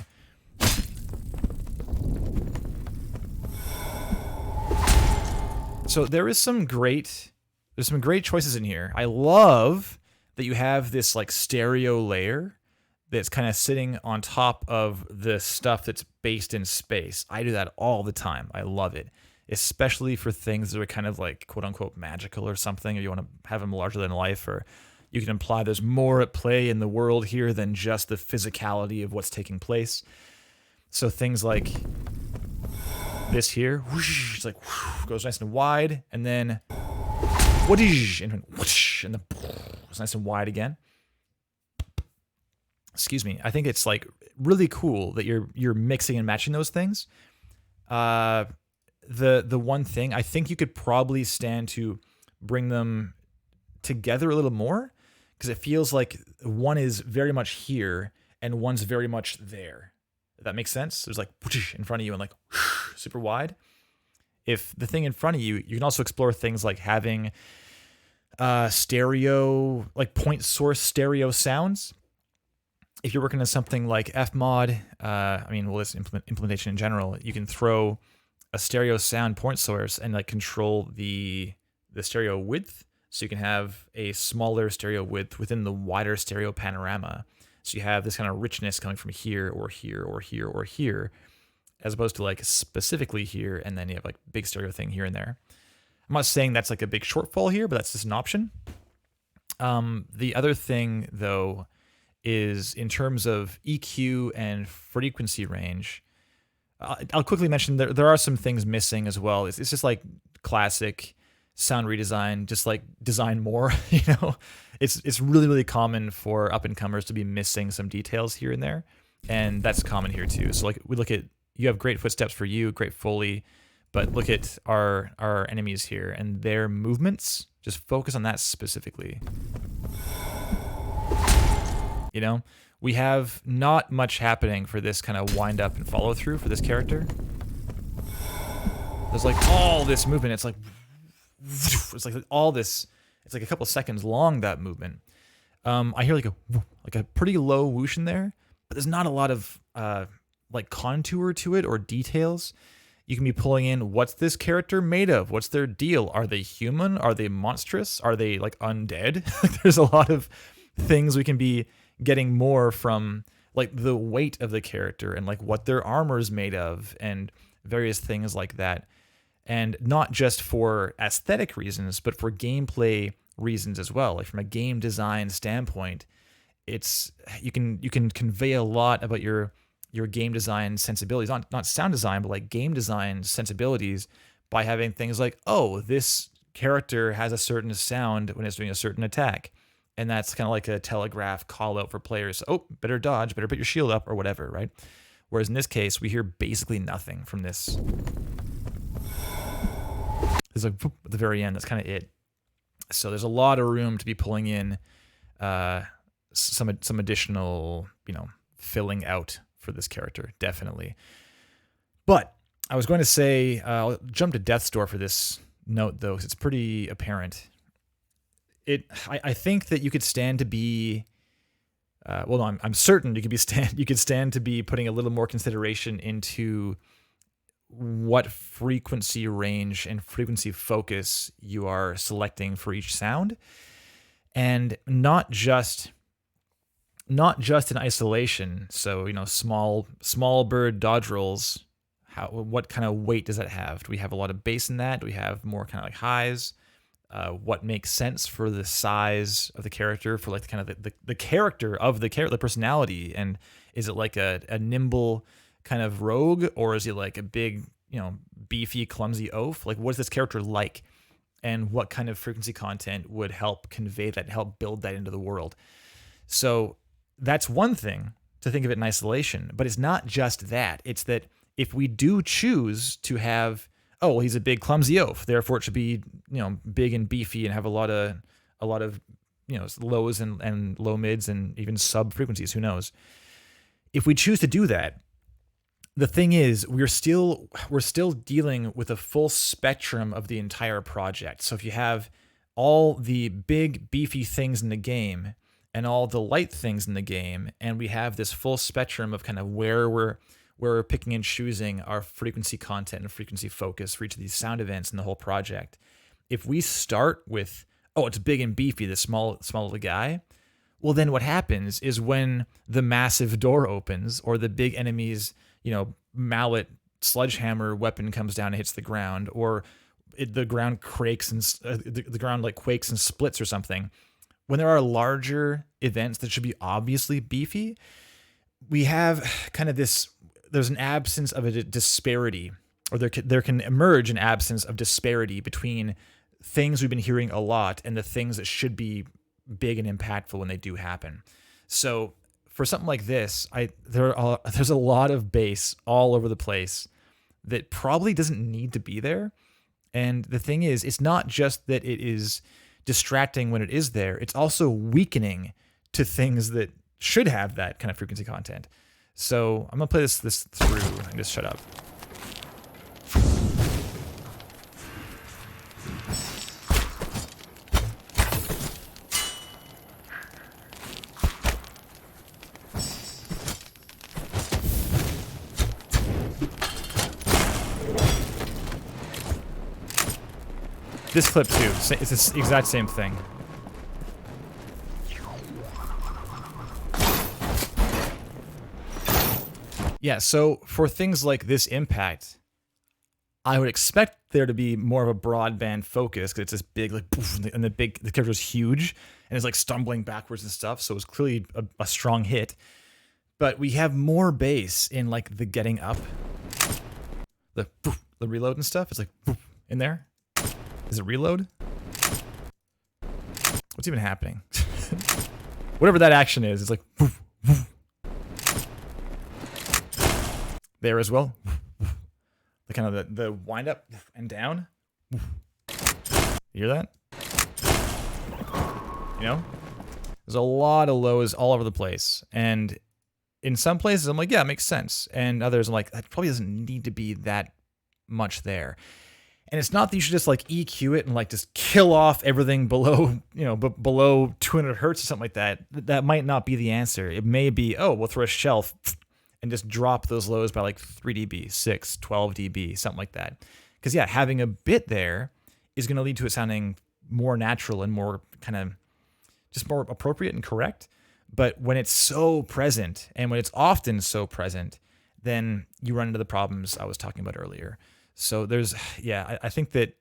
So there's some great choices in here. I love that you have this like stereo layer that's kind of sitting on top of the stuff that's based in space. I do that all the time. I love it, especially for things that are kind of like quote unquote magical or something, or you want to have them larger than life, or you can imply there's more at play in the world here than just the physicality of what's taking place. So things like this here, whoosh, it's like whoosh, goes nice and wide, and then whoosh, and then it's nice and wide again. Excuse me. I think it's like really cool that you're mixing and matching those things. The one thing I think you could probably stand to bring them together a little more, because it feels like one is very much here and one's very much there. If that makes sense. There's like in front of you and like super wide. If the thing in front of you, you can also explore things like having stereo, like point source stereo sounds. If you're working on something like Fmod, this implementation in general, you can throw a stereo sound point source and like control the stereo width. So you can have a smaller stereo width within the wider stereo panorama. So you have this kind of richness coming from here or here or here or here, as opposed to like specifically here, and then you have like big stereo thing here and there. I'm not saying that's like a big shortfall here, but that's just an option. The other thing, though, is in terms of EQ and frequency range, I'll quickly mention there are some things missing as well. It's just like classic sound redesign, just like design more. It's really, really common for up-and-comers to be missing some details here and there, and that's common here too. So like we look at, you have great footsteps for you, great Foley, but look at our enemies here and their movements. Just focus on that specifically. We have not much happening for this kind of wind up and follow through for this character. There's like all this movement. It's like all this. It's like a couple seconds long, that movement. I hear like a pretty low whoosh in there, but there's not a lot of like contour to it or details. You can be pulling in, what's this character made of? What's their deal? Are they human? Are they monstrous? Are they like undead? There's a lot of things we can be getting more from, like the weight of the character and like what their armor is made of and various things like that. And not just for aesthetic reasons, but for gameplay reasons as well. Like from a game design standpoint, it's you can convey a lot about your game design sensibilities, not sound design, but like game design sensibilities by having things like, oh, this character has a certain sound when it's doing a certain attack. And that's kind of like a telegraph call out for players. Oh, better dodge, better put your shield up or whatever, right? Whereas in this case, we hear basically nothing from this. There's like at the very end, that's kind of it. So there's a lot of room to be pulling in some additional, filling out for this character, definitely. But I was going to say, I'll jump to Death's Door for this note, though, because it's pretty apparent. I think that you could stand to be, I'm certain you could stand to be putting a little more consideration into what frequency range and frequency focus you are selecting for each sound, and not just in isolation. So, small bird dodge rolls, what kind of weight does that have? Do we have a lot of bass in that? Do we have more kind of like highs? What makes sense for the size of the character, for like kind of the character of the personality? And is it like a nimble kind of rogue, or is he like a big, beefy, clumsy oaf? Like, what is this character like? And what kind of frequency content would help convey that, help build that into the world? So that's one thing to think of it in isolation, but it's not just that. It's that if we do choose to have, he's a big clumsy oaf, therefore it should be, big and beefy and have a lot of lows and low mids and even sub frequencies, who knows? If we choose to do that, the thing is, we're still dealing with a full spectrum of the entire project. So if you have all the big beefy things in the game and all the light things in the game, and we have this full spectrum of kind of where we're picking and choosing our frequency content and frequency focus for each of these sound events in the whole project. If we start with, it's big and beefy, the small little guy, well, then what happens is when the massive door opens or the big enemy's, mallet sledgehammer weapon comes down and hits the ground, or the ground quakes and the ground like quakes and splits or something. When there are larger events that should be obviously beefy, we have kind of this. There's an absence of a disparity, or there can emerge an absence of disparity between things we've been hearing a lot and the things that should be big and impactful when they do happen. So for something like this, there's a lot of bass all over the place that probably doesn't need to be there. And the thing is, it's not just that it is distracting when it is there, it's also weakening to things that should have that kind of frequency content. So I'm gonna play this through and just shut up. This clip too, it's the exact same thing. Yeah, so for things like this impact, I would expect there to be more of a broadband focus, because it's this big, like, poof, and the character's huge, and it's like stumbling backwards and stuff, so it's clearly a strong hit. But we have more bass in like the getting up, the reload and stuff. It's like in there. Is it reload? What's even happening? Whatever that action is, it's like there as well. The kind of the wind up and down. You hear that? There's a lot of lows all over the place, and in some places I'm like, yeah, it makes sense, and others I'm like, that probably doesn't need to be that much there. And it's not that you should just like EQ it and like just kill off everything below, below 200 hertz or something like that. That might not be the answer. It may be, we'll throw a shelf and just drop those lows by like 3 dB, 6, 12 dB, something like that. Because yeah, having a bit there is going to lead to it sounding more natural and more kind of just more appropriate and correct. But when it's so present, and when it's often so present, then you run into the problems I was talking about earlier. So I think that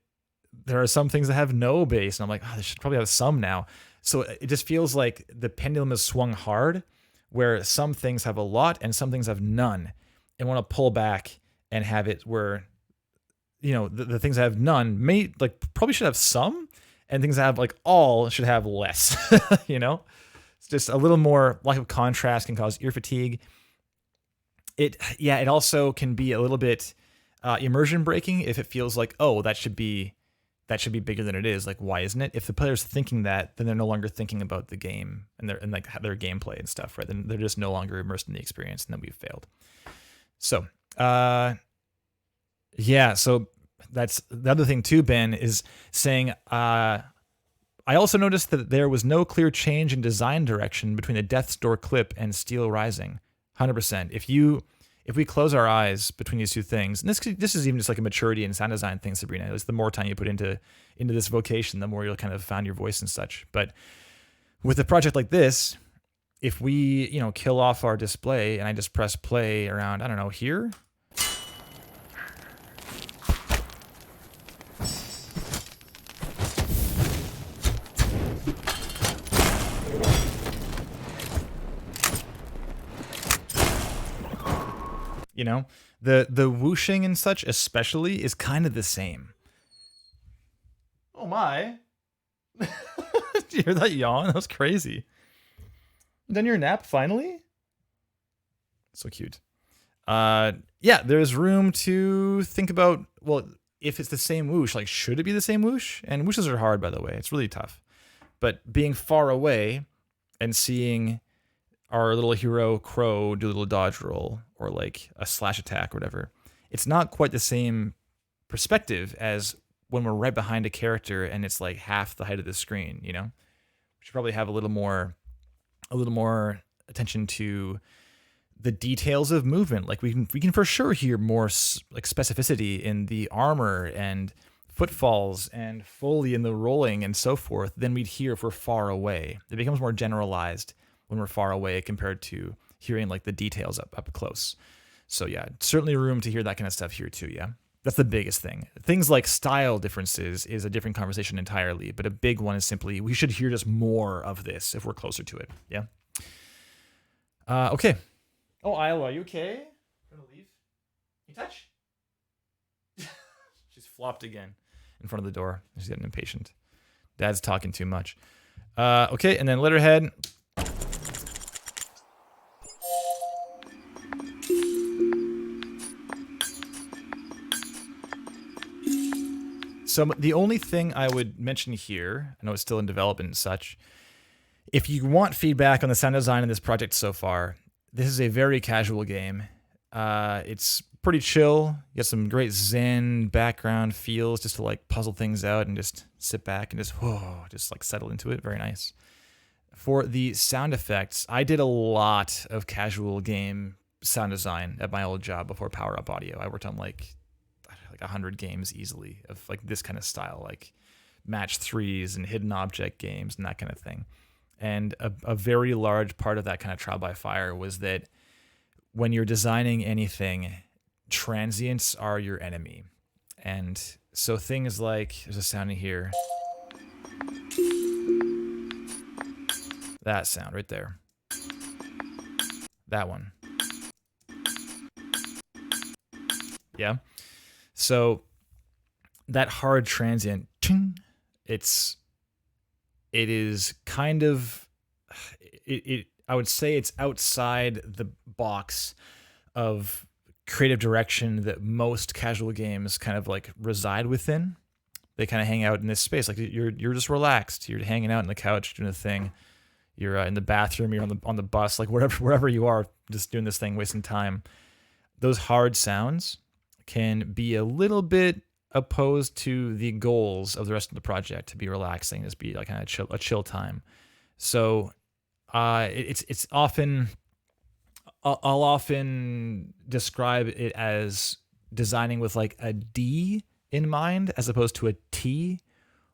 there are some things that have no bass, and I'm like, they should probably have some now. So it just feels like the pendulum has swung hard, where some things have a lot and some things have none, and want to pull back and have it where, the things that have none probably should have some, and things that have like all should have less. It's just a little more lack of contrast can cause ear fatigue. it also can be a little bit immersion breaking if it feels like, oh, that should be bigger than it is. Like, why isn't it? If the player's thinking that, then they're no longer thinking about the game and their gameplay and stuff, right? Then they're just no longer immersed in the experience, and then we've failed. So, yeah. So that's the other thing too. Ben is saying, I also noticed that there was no clear change in design direction between the Death's Door clip and Steel Rising. 100%. If we close our eyes between these two things, and this is even just like a maturity and sound design thing, Sabrina. It's the more time you put into this vocation, the more you'll kind of find your voice and such. But with a project like this, if we kill off our display and I just press play around, I don't know, here. The whooshing and such especially is kind of the same. Oh my. Did you hear that yawn? That was crazy. You done your nap finally? So cute. Yeah, there's room to think about, well, if it's the same whoosh, like, should it be the same whoosh? And whooshes are hard, by the way. It's really tough. But being far away and seeing our little hero Crow do a little dodge roll or like a slash attack or whatever, it's not quite the same perspective as when we're right behind a character and it's like half the height of the screen. We should probably have a little more attention to the details of movement. Like we can for sure hear more like specificity in the armor and footfalls and Foley in the rolling and so forth than we'd hear if we're far away. It becomes more generalized when we're far away compared to hearing like the details up close. So yeah, certainly room to hear that kind of stuff here too. Yeah, that's the biggest thing. Things like style differences is a different conversation entirely, but a big one is simply we should hear just more of this if we're closer to it. Yeah. Okay. Oh, Isla, are you okay? Gonna leave? You touch? She's flopped again in front of the door. She's getting impatient. Dad's talking too much. Okay, and then letterhead. So the only thing I would mention here, I know it's still in development and such, if you want feedback on the sound design of this project so far, this is a very casual game. It's pretty chill. You got some great zen background feels just to like puzzle things out and just sit back and just like settle into it. Very nice. For the sound effects, I did a lot of casual game sound design at my old job before Power Up Audio. I worked on like 100 games easily of like this kind of style, like match threes and hidden object games and that kind of thing. And a very large part of that kind of trial by fire was that when you're designing anything, transients are your enemy. And so things like, there's a sound in here. That sound right there. That one. Yeah. So that hard transient, it is kind of, I would say it's outside the box of creative direction that most casual games kind of like reside within. They kind of hang out in this space. Like you're just relaxed. You're hanging out on the couch doing a thing. You're in the bathroom. You're on the bus. Like wherever you are, just doing this thing, wasting time. Those hard sounds can be a little bit opposed to the goals of the rest of the project to be relaxing, just be like kind of a chill time. So it's often, I'll often describe it as designing with like a D in mind as opposed to a T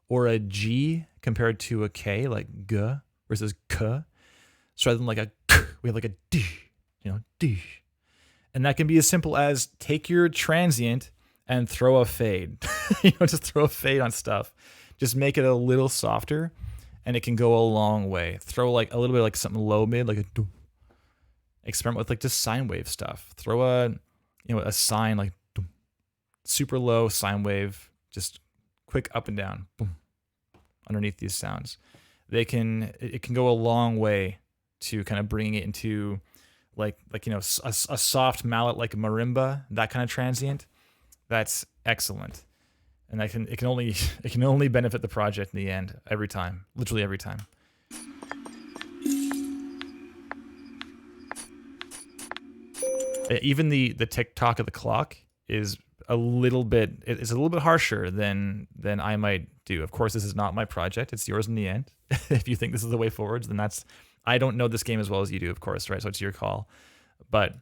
or a G compared to a K, like G versus K. So rather than like a K, we have like a D, D. And that can be as simple as take your transient and throw a fade. Just throw a fade on stuff. Just make it a little softer, and it can go a long way. Throw like a little bit like something low mid, like a doo. Experiment with like just sine wave stuff. Throw a sine like boom, super low sine wave, just quick up and down, boom, underneath these sounds. It can go a long way to kind of bringing it into you know, a soft mallet like a marimba, that kind of transient, that's excellent. And it can only benefit the project in the end every time, literally every time. Even the tick-tock of the clock is a little bit harsher than I might do. Of course, this is not my project; it's yours in the end. If you think this is the way forwards, then that's. I don't know this game as well as you do, of course, right? So it's your call. But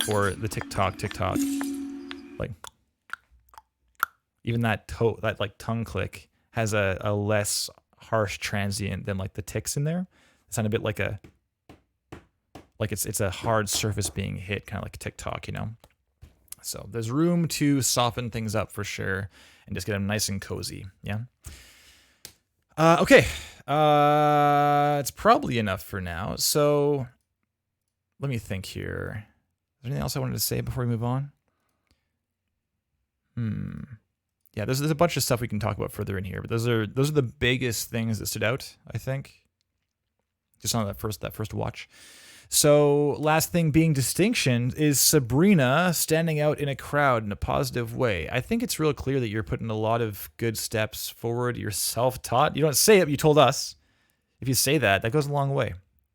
for the tick-tock, like even that like tongue click has a less harsh transient than like the ticks in there. It sounds a bit like it's a hard surface being hit, kind of like a tick-tock, you know? So there's room to soften things up for sure and just get them nice and cozy, yeah? Okay. It's probably enough for now. So let me think here. Is there anything else I wanted to say before we move on? Yeah, there's a bunch of stuff we can talk about further in here, but those are the biggest things that stood out, I think. Just on that first watch. So last thing being distinction is Sabrina standing out in a crowd in a positive way. I think it's real clear that you're putting a lot of good steps forward. You're self-taught. You don't say it, you told us. If you say that, that goes a long way.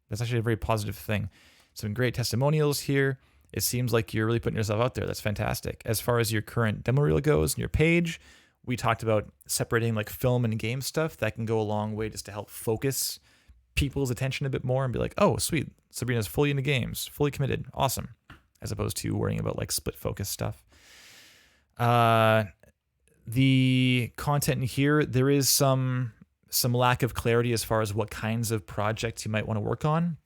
That's actually a very positive thing. Some great testimonials here. It seems like you're really putting yourself out there. That's fantastic. As far as your current demo reel goes and your page, we talked about separating like film and game stuff. That can go a long way just to help focus people's attention a bit more and be like, oh, sweet, Sabrina's fully into games, fully committed, awesome, as opposed to worrying about like split focus stuff. The content in here, there is some lack of clarity as far as what kinds of projects you might want to work on.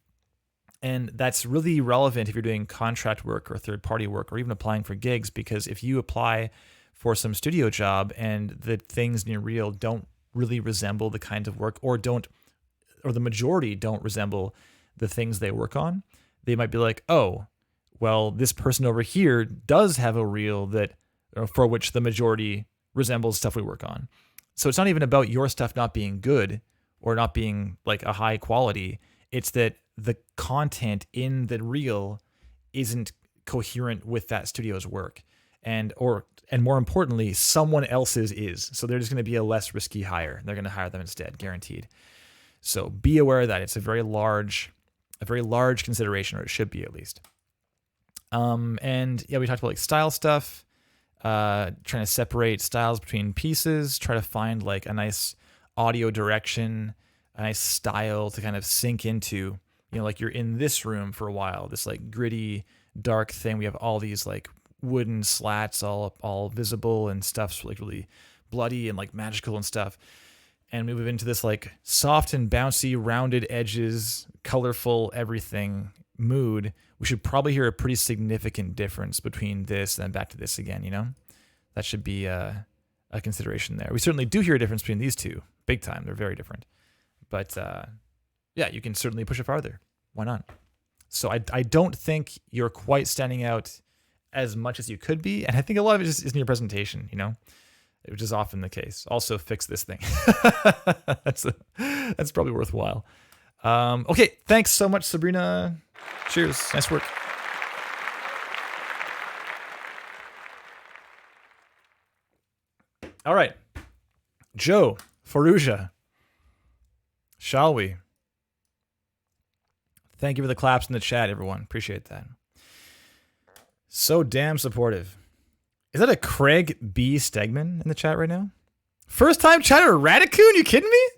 And that's really relevant if you're doing contract work or third-party work or even applying for gigs, because if you apply for some studio job and the things in your reel don't really resemble the kind of work or the majority don't resemble the things they work on, they might be like, oh, well, this person over here does have a reel that for which the majority resembles stuff we work on. So it's not even about your stuff not being good or not being like a high quality. It's that the content in the reel isn't coherent with that studio's work. And more importantly, someone else's is. So they're just going to be a less risky hire. They're going to hire them instead, guaranteed. So be aware of that. It's a very large consideration, or it should be at least. And yeah, we talked about like style stuff, trying to separate styles between pieces, try to find like a nice audio direction, a nice style to kind of sink into, you know, like you're in this room for a while, this like gritty, dark thing. We have all these like wooden slats all visible and stuff's like really bloody and like magical and stuff. And we move into this like soft and bouncy, rounded edges, colorful everything mood. We should probably hear a pretty significant difference between this and then back to this again, you know? That should be a consideration there. We certainly do hear a difference between these two. Big time. They're very different. But yeah, you can certainly push it farther. Why not? So I don't think you're quite standing out as much as you could be. And I think a lot of it just is in your presentation, you know? Which is often the case. Also, fix this thing. That's probably worthwhile. Okay, thanks so much, Sabrina. Cheers. Nice work. All right. Joe, Faruja. Shall we? Thank you for the claps in the chat, everyone. Appreciate that. So damn supportive. Is that a Craig B. Stegman in the chat right now? First time chatter, Radicoon? You kidding me?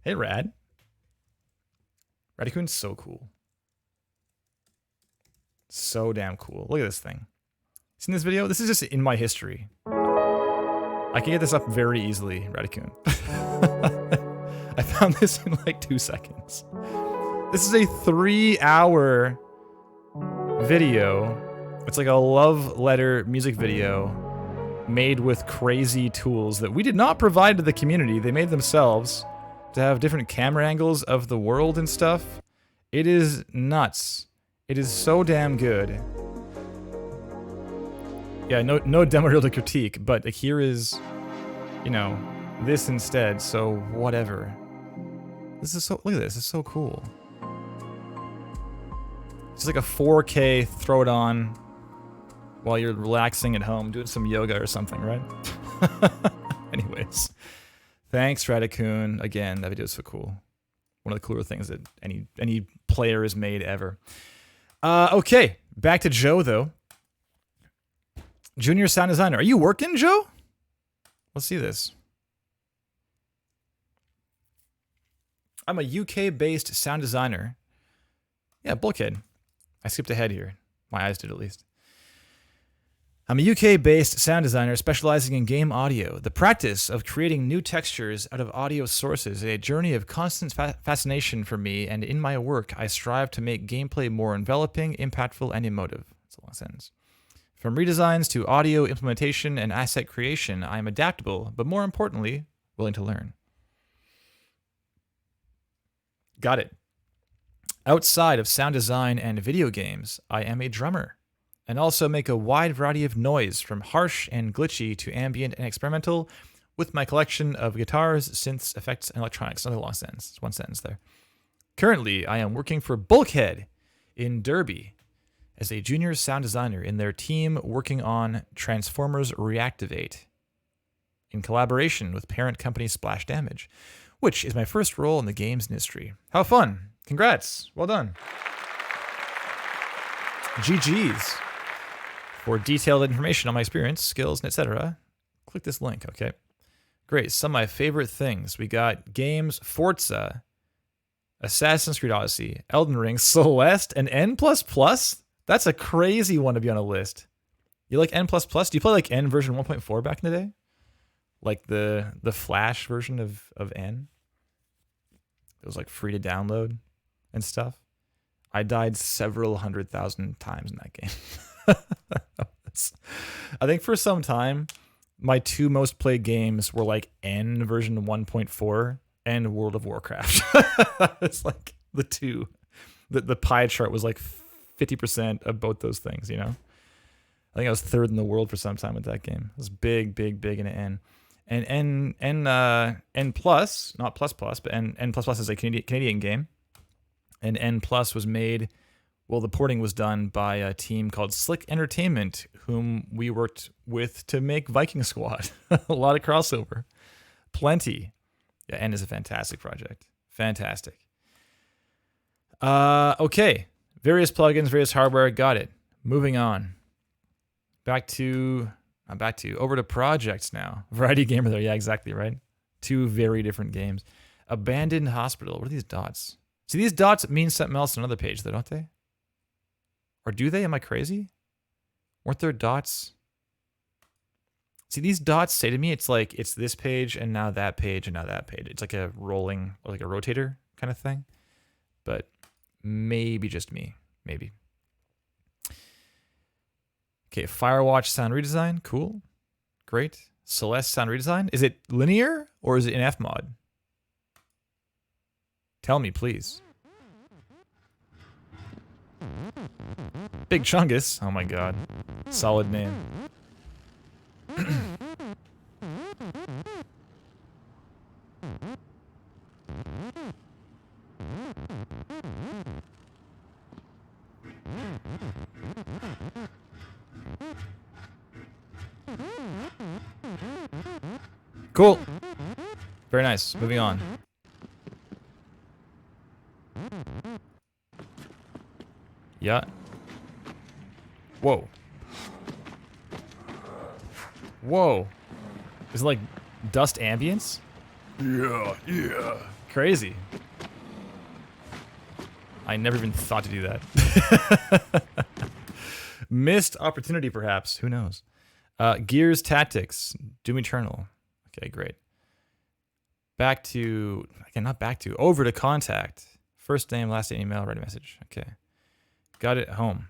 Hey, Rad. Radicoon's so cool. So damn cool. Look at this thing. Seen this video? This is just in my history. I can get this up very easily, Radicoon. I found this in like 2 seconds. This is a 3-hour video. It's like a love letter music video made with crazy tools that we did not provide to the community. They made themselves to have different camera angles of the world and stuff. It is nuts. It is so damn good. Yeah, no demo reel to critique, but like here is, you know, this instead, so whatever. This is so, look at this, it's so cool. Just like a 4K, throw it on while you're relaxing at home, doing some yoga or something, right? Anyways, thanks, Radicoon. Again, that video is so cool. One of the cooler things that any player has made ever. Okay, back to Joe though. Junior sound designer. Are you working, Joe? Let's see this. I'm a UK-based sound designer. Yeah, bulkhead. I skipped ahead here. My eyes did, at least. I'm a UK-based sound designer specializing in game audio. The practice of creating new textures out of audio sources is a journey of constant fascination for me, and in my work, I strive to make gameplay more enveloping, impactful, and emotive. That's a long sentence. From redesigns to audio implementation and asset creation, I am adaptable, but more importantly, willing to learn. Got it. Outside of sound design and video games, I am a drummer, and also make a wide variety of noise, from harsh and glitchy to ambient and experimental, with my collection of guitars, synths, effects, and electronics. Another long sentence. It's one sentence there. Currently, I am working for Bulkhead in Derby as a junior sound designer in their team working on Transformers Reactivate in collaboration with parent company Splash Damage, which is my first role in the games industry. How fun. Congrats. Well done. GG's. For detailed information on my experience, skills, etc., click this link, okay? Great. Some of my favorite things. We got games, Forza, Assassin's Creed Odyssey, Elden Ring, Celeste, and N++? That's a crazy one to be on a list. You like N++? Do you play like N version 1.4 back in the day? Like the Flash version of N? It was like free to download and stuff. I died several 100,000 times in that game. I think for some time, my two most played games were like N version 1.4 and World of Warcraft. It's like the two. The pie chart was like 50% of both those things, you know? I think I was third in the world for some time with that game. It was big into N. And N plus, not plus plus, but N plus plus is a Canadian game. And N plus was made, well, the porting was done by a team called Slick Entertainment, whom we worked with to make Viking Squad. A lot of crossover. Plenty. Yeah, N is a fantastic project. Fantastic. Okay. Various plugins, various hardware. Got it. Moving on. Over to projects now. Variety Gamer there. Yeah, exactly, right? Two very different games. Abandoned Hospital. What are these dots? See, these dots mean something else on another page, though, don't they? Or do they? Am I crazy? Weren't there dots? See, these dots say to me, it's like, it's this page, and now that page, and now that page. It's like a rolling, or like a rotator kind of thing. But maybe just me. Maybe. Okay, Firewatch sound redesign. Cool. Great. Celeste sound redesign. Is it linear, or is it in Fmod? Tell me, please. Big Chungus. Oh my god. Solid name. Cool. Very nice. Moving on. Yeah. Whoa. Whoa. Is it like dust ambience? Yeah. Crazy. I never even thought to do that. Missed opportunity, perhaps. Who knows? Gears Tactics. Doom Eternal. Okay, great. Over to Contact. First name, last name, email, write a message. Okay. Got it. Home.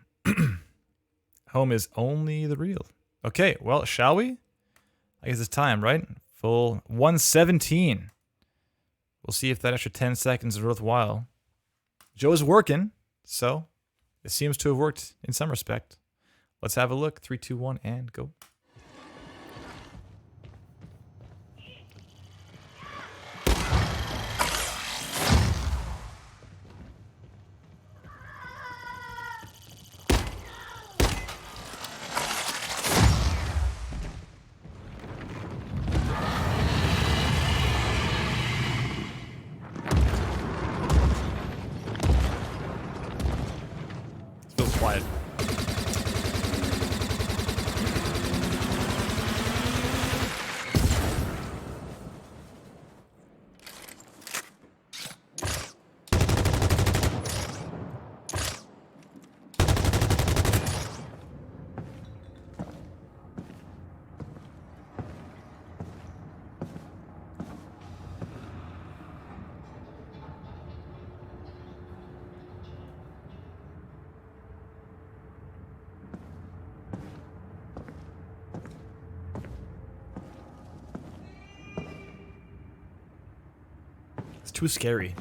Home is only the real. Okay, well, shall we? I guess it's time, right? Full 117. We'll see if that extra 10 seconds is worthwhile. Joe's working, so it seems to have worked in some respect. Let's have a look. 3, 2, 1, and go. It's too scary.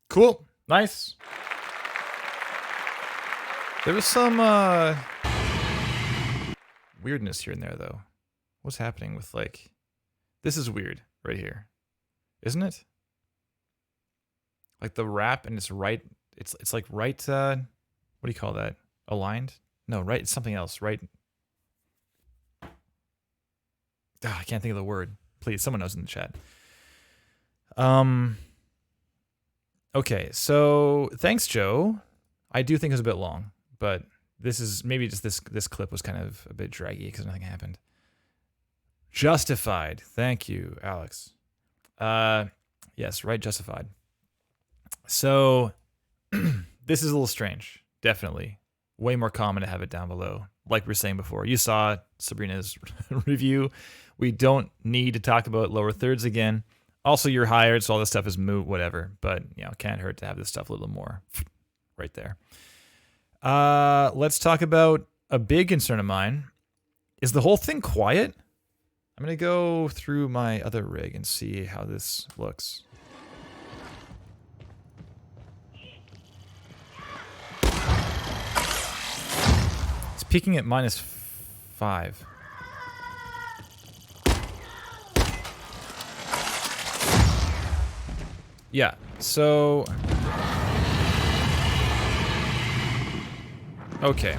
Cool. Nice. There was some weirdness here and there though. What's happening with like this is weird right here. Isn't it? Like the wrap and it's right it's like right what do you call that? Aligned? No, right, it's something else, right? I can't think of the word. Please, someone knows in the chat. Okay, so thanks, Joe. I do think it was a bit long, but this is maybe just this clip was kind of a bit draggy because nothing happened. Justified. Thank you, Alex. Yes, right, justified. So this is a little strange, definitely. Way more common to have it down below. Like we were saying before, you saw Sabrina's review. We don't need to talk about lower thirds again. Also, you're hired, so all this stuff is moot, whatever. But, you know, can't hurt to have this stuff a little more right there. Let's talk about a big concern of mine. Is the whole thing quiet? I'm going to go through my other rig and see how this looks. It's peaking at -5. Yeah, so... Okay.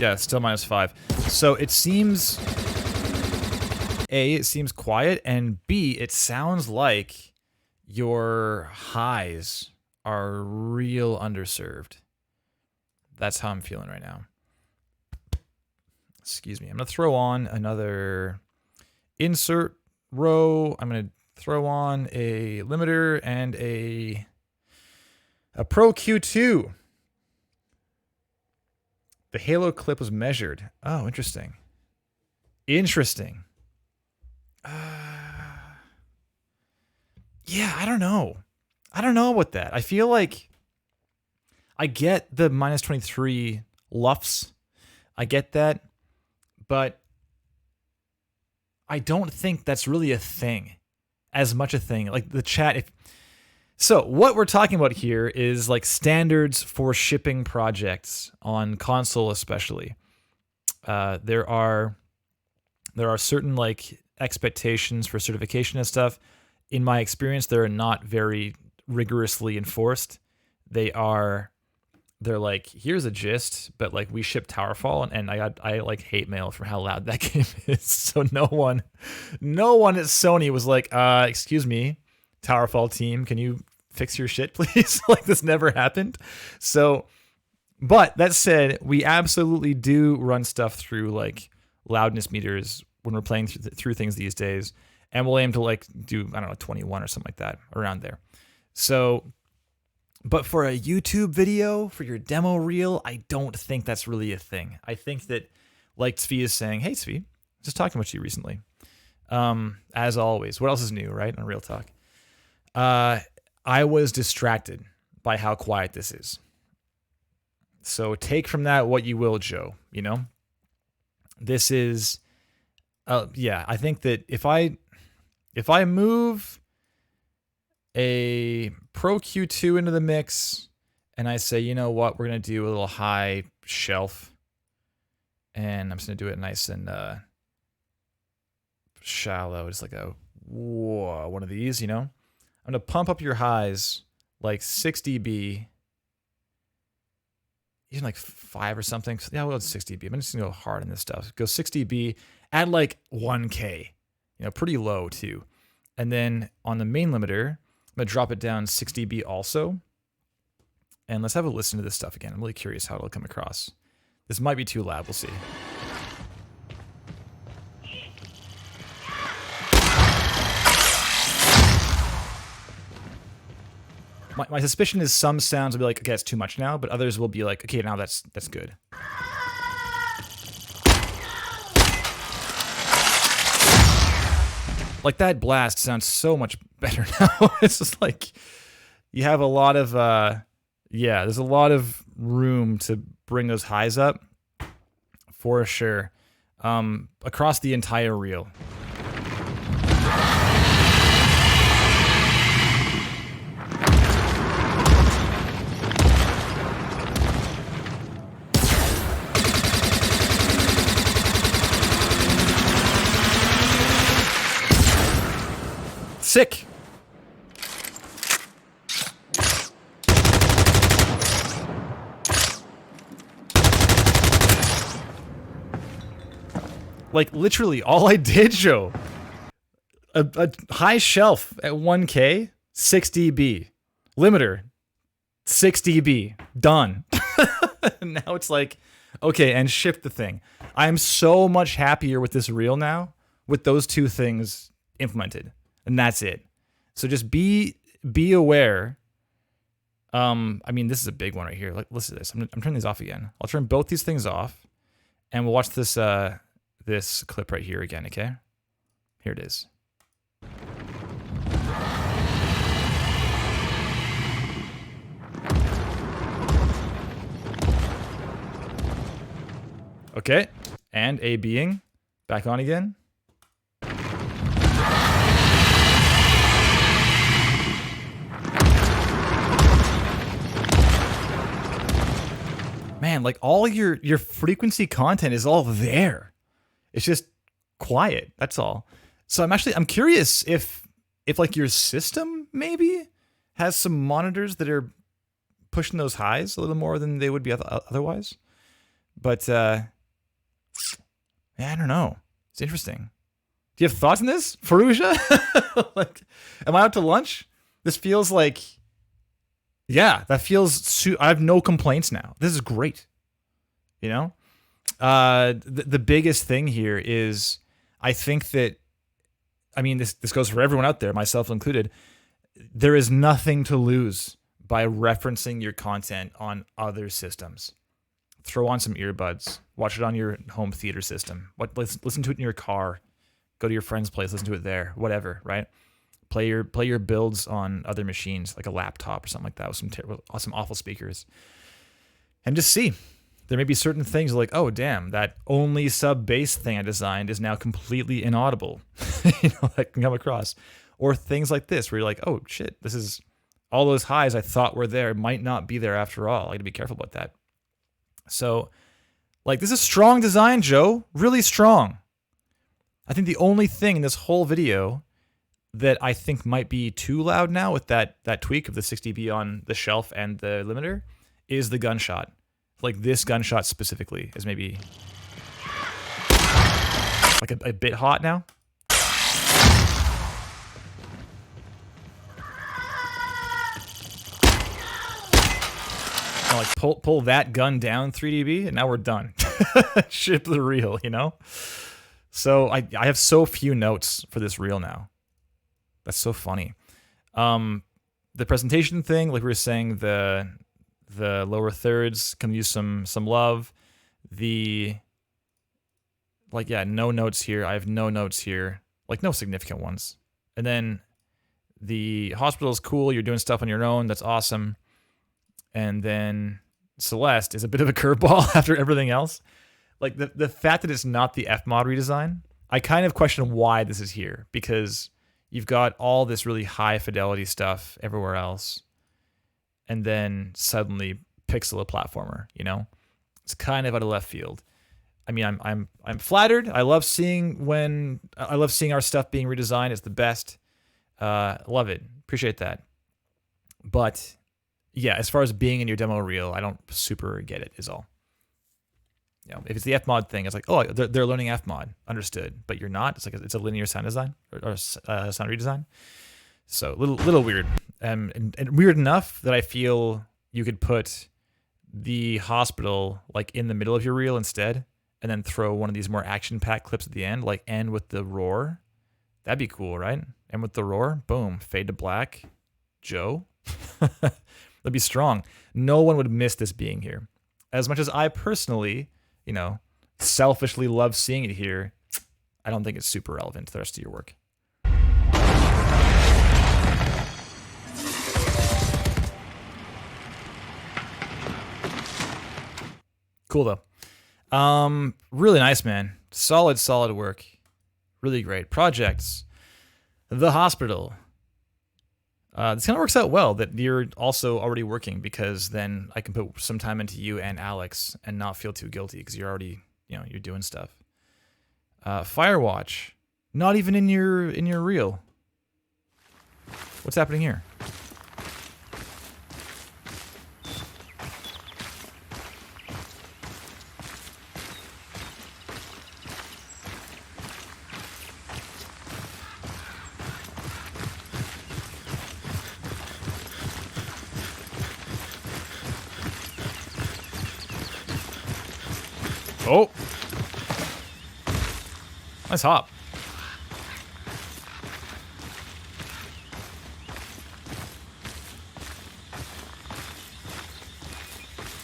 Yeah, it's still -5. So it seems... A, it seems quiet, and B, it sounds like your highs are real underserved. That's how I'm feeling right now. Excuse me. I'm going to throw on another insert row. I'm going to throw on a limiter and a Pro Q2. The Halo clip was measured. Oh, interesting. Interesting. Yeah, I don't know. I don't know about that. I feel like I get the -23 luffs. I get that. But I don't think that's really a thing. As much a thing. Like the chat, so what we're talking about here is like standards for shipping projects on console especially. There are certain like expectations for certification and stuff. In my experience, they're not very rigorously enforced. They're like, here's a gist, but like we ship Towerfall, and I like hate mail for how loud that game is. So no one at Sony was like, excuse me, Towerfall team, can you fix your shit, please? Like this never happened. So, but that said, we absolutely do run stuff through like loudness meters when we're playing through things these days, and we'll aim to like do, I don't know, 21 or something like that, around there. So, but for a YouTube video, for your demo reel, I don't think that's really a thing. I think that, like Tzvi is saying, hey Tzvi, just talking about you recently. As always, what else is new, right? On Real Talk. I was distracted by how quiet this is. So take from that what you will, Joe, you know? This is, yeah, I think that if I move a Pro Q2 into the mix and I say, you know what, we're going to do a little high shelf, and I'm just going to do it nice and shallow, just like a, whoa, one of these, you know? I'm going to pump up your highs like 6 dB. using like 5 or something. So yeah, we'll go 6 dB. I'm just gonna go hard on this stuff. Go 6 dB at like 1K, you know, pretty low too. And then on the main limiter, I'm gonna drop it down 6 dB also. And let's have a listen to this stuff again. I'm really curious how it'll come across. This might be too loud, we'll see. My suspicion is some sounds will be like, okay, that's too much now, but others will be like, okay, now that's good. Like that blast sounds so much better now. It's just like you have a lot of yeah, there's a lot of room to bring those highs up for sure. Across the entire reel. Sick. Like literally all I did, Joe. A high shelf at 1K, 6 dB. Limiter, 6 dB. Done. Now it's like, okay, and ship the thing. I'm so much happier with this reel now with those two things implemented. And that's it. So just be aware. I mean, this is a big one right here. Like, listen to this. I'm turning these off again. I'll turn both these things off, and we'll watch this this clip right here again. Okay, here it is. Okay, and A being back on again. Man, like all your frequency content is all there. It's just quiet. That's all. So I'm curious if like your system maybe has some monitors that are pushing those highs a little more than they would be otherwise. But yeah, I don't know. It's interesting. Do you have thoughts on this, Faruja? Like, am I out to lunch? This feels like. Yeah, that feels. I have no complaints now. This is great. You know, the biggest thing here is I think that, I mean, this goes for everyone out there, myself included. There is nothing to lose by referencing your content on other systems. Throw on some earbuds. Watch it on your home theater system. Listen to it in your car. Go to your friend's place. Listen to it there. Whatever, right? Play your builds on other machines, like a laptop or something like that, with some awful speakers, and just see. There may be certain things like, oh damn, that only sub bass thing I designed is now completely inaudible. You know, that can come across, or things like this where you're like, oh shit, this is all those highs I thought were there might not be there after all. I got to be careful about that. So, like, this is strong design, Joe. Really strong. I think the only thing in this whole video that I think might be too loud now with that tweak of the 6 dB on the shelf and the limiter is the gunshot. Like this gunshot specifically is maybe like a bit hot now. Now, like pull that gun down 3 dB and now we're done. Ship the reel, you know? So I have so few notes for this reel now. That's so funny. The presentation thing, like we were saying, the lower thirds can use some love. The no notes here. I have no notes here, like no significant ones. And then the hospital is cool. You're doing stuff on your own. That's awesome. And then Celeste is a bit of a curveball after everything else. Like the fact that it's not the F-mod redesign, I kind of question why this is here, because you've got all this really high fidelity stuff everywhere else, and then suddenly pixel a platformer, you know? It's kind of out of left field. I mean, I'm flattered. I love seeing our stuff being redesigned. It's the best. Love it. Appreciate that. But yeah, as far as being in your demo reel, I don't super get it. Is all. You know, if it's the Fmod thing, it's like, oh, they're learning Fmod, understood, but you're not. It's like it's a linear sound design or sound redesign. So little weird, and weird enough that I feel you could put the hospital like in the middle of your reel instead, and then throw one of these more action-packed clips at the end, like end with the roar. That'd be cool, right? End with the roar, boom, fade to black, Joe. That'd be strong. No one would miss this being here. As much as I personally, you know, selfishly love seeing it here, I don't think it's super relevant to the rest of your work. Cool though. Really nice, man. Solid work. Really great. Projects. The hospital. This kind of works out well that you're also already working, because then I can put some time into you and Alex and not feel too guilty because you're already, you know, you're doing stuff. Firewatch. Not even in your reel. What's happening here? Oh! Nice hop.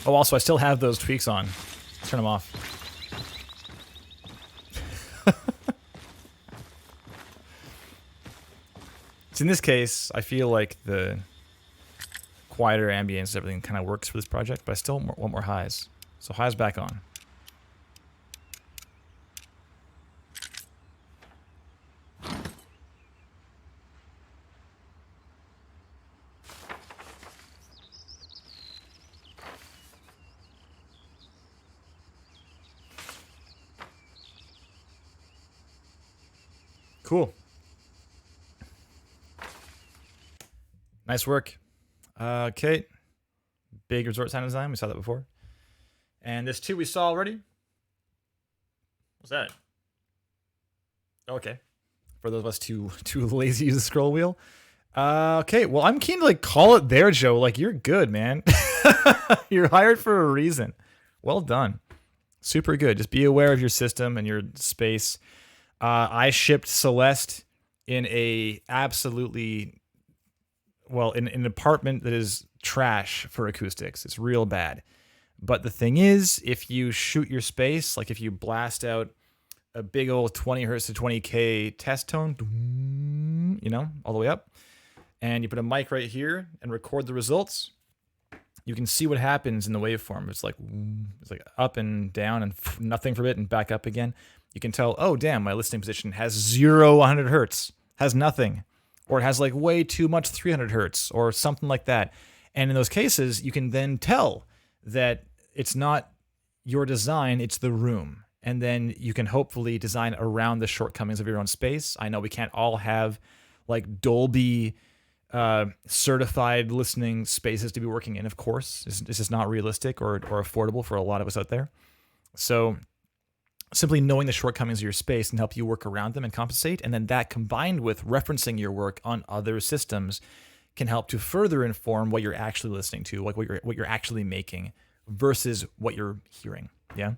Oh, also, I still have those tweaks on. Let's turn them off. So in this case, I feel like the quieter ambience, everything kind of works for this project, but I still want more highs. So highs back on. Cool. Nice work. Okay. Big resort sound design. We saw that before. And this too we saw already. What's that? Okay. For those of us too lazy to use the scroll wheel. Okay. Well, I'm keen to like call it there, Joe. Like, you're good, man. You're hired for a reason. Well done. Super good. Just be aware of your system and your space. I shipped Celeste in a absolutely, well, in an apartment that is trash for acoustics. It's real bad. But the thing is, if you shoot your space, like if you blast out a big old 20 hertz to 20K test tone, you know, all the way up, and you put a mic right here and record the results, you can see what happens in the waveform. It's like up and down and nothing for a bit and back up again. You can tell, oh, damn, my listening position has 0, 100 hertz, has nothing, or it has like way too much 300 hertz or something like that. And in those cases, you can then tell that it's not your design, it's the room. And then you can hopefully design around the shortcomings of your own space. I know we can't all have like Dolby certified listening spaces to be working in, of course. This is not realistic or affordable for a lot of us out there. So simply knowing the shortcomings of your space can help you work around them and compensate. And then that combined with referencing your work on other systems can help to further inform what you're actually listening to, like what you're actually making versus what you're hearing. Yeah.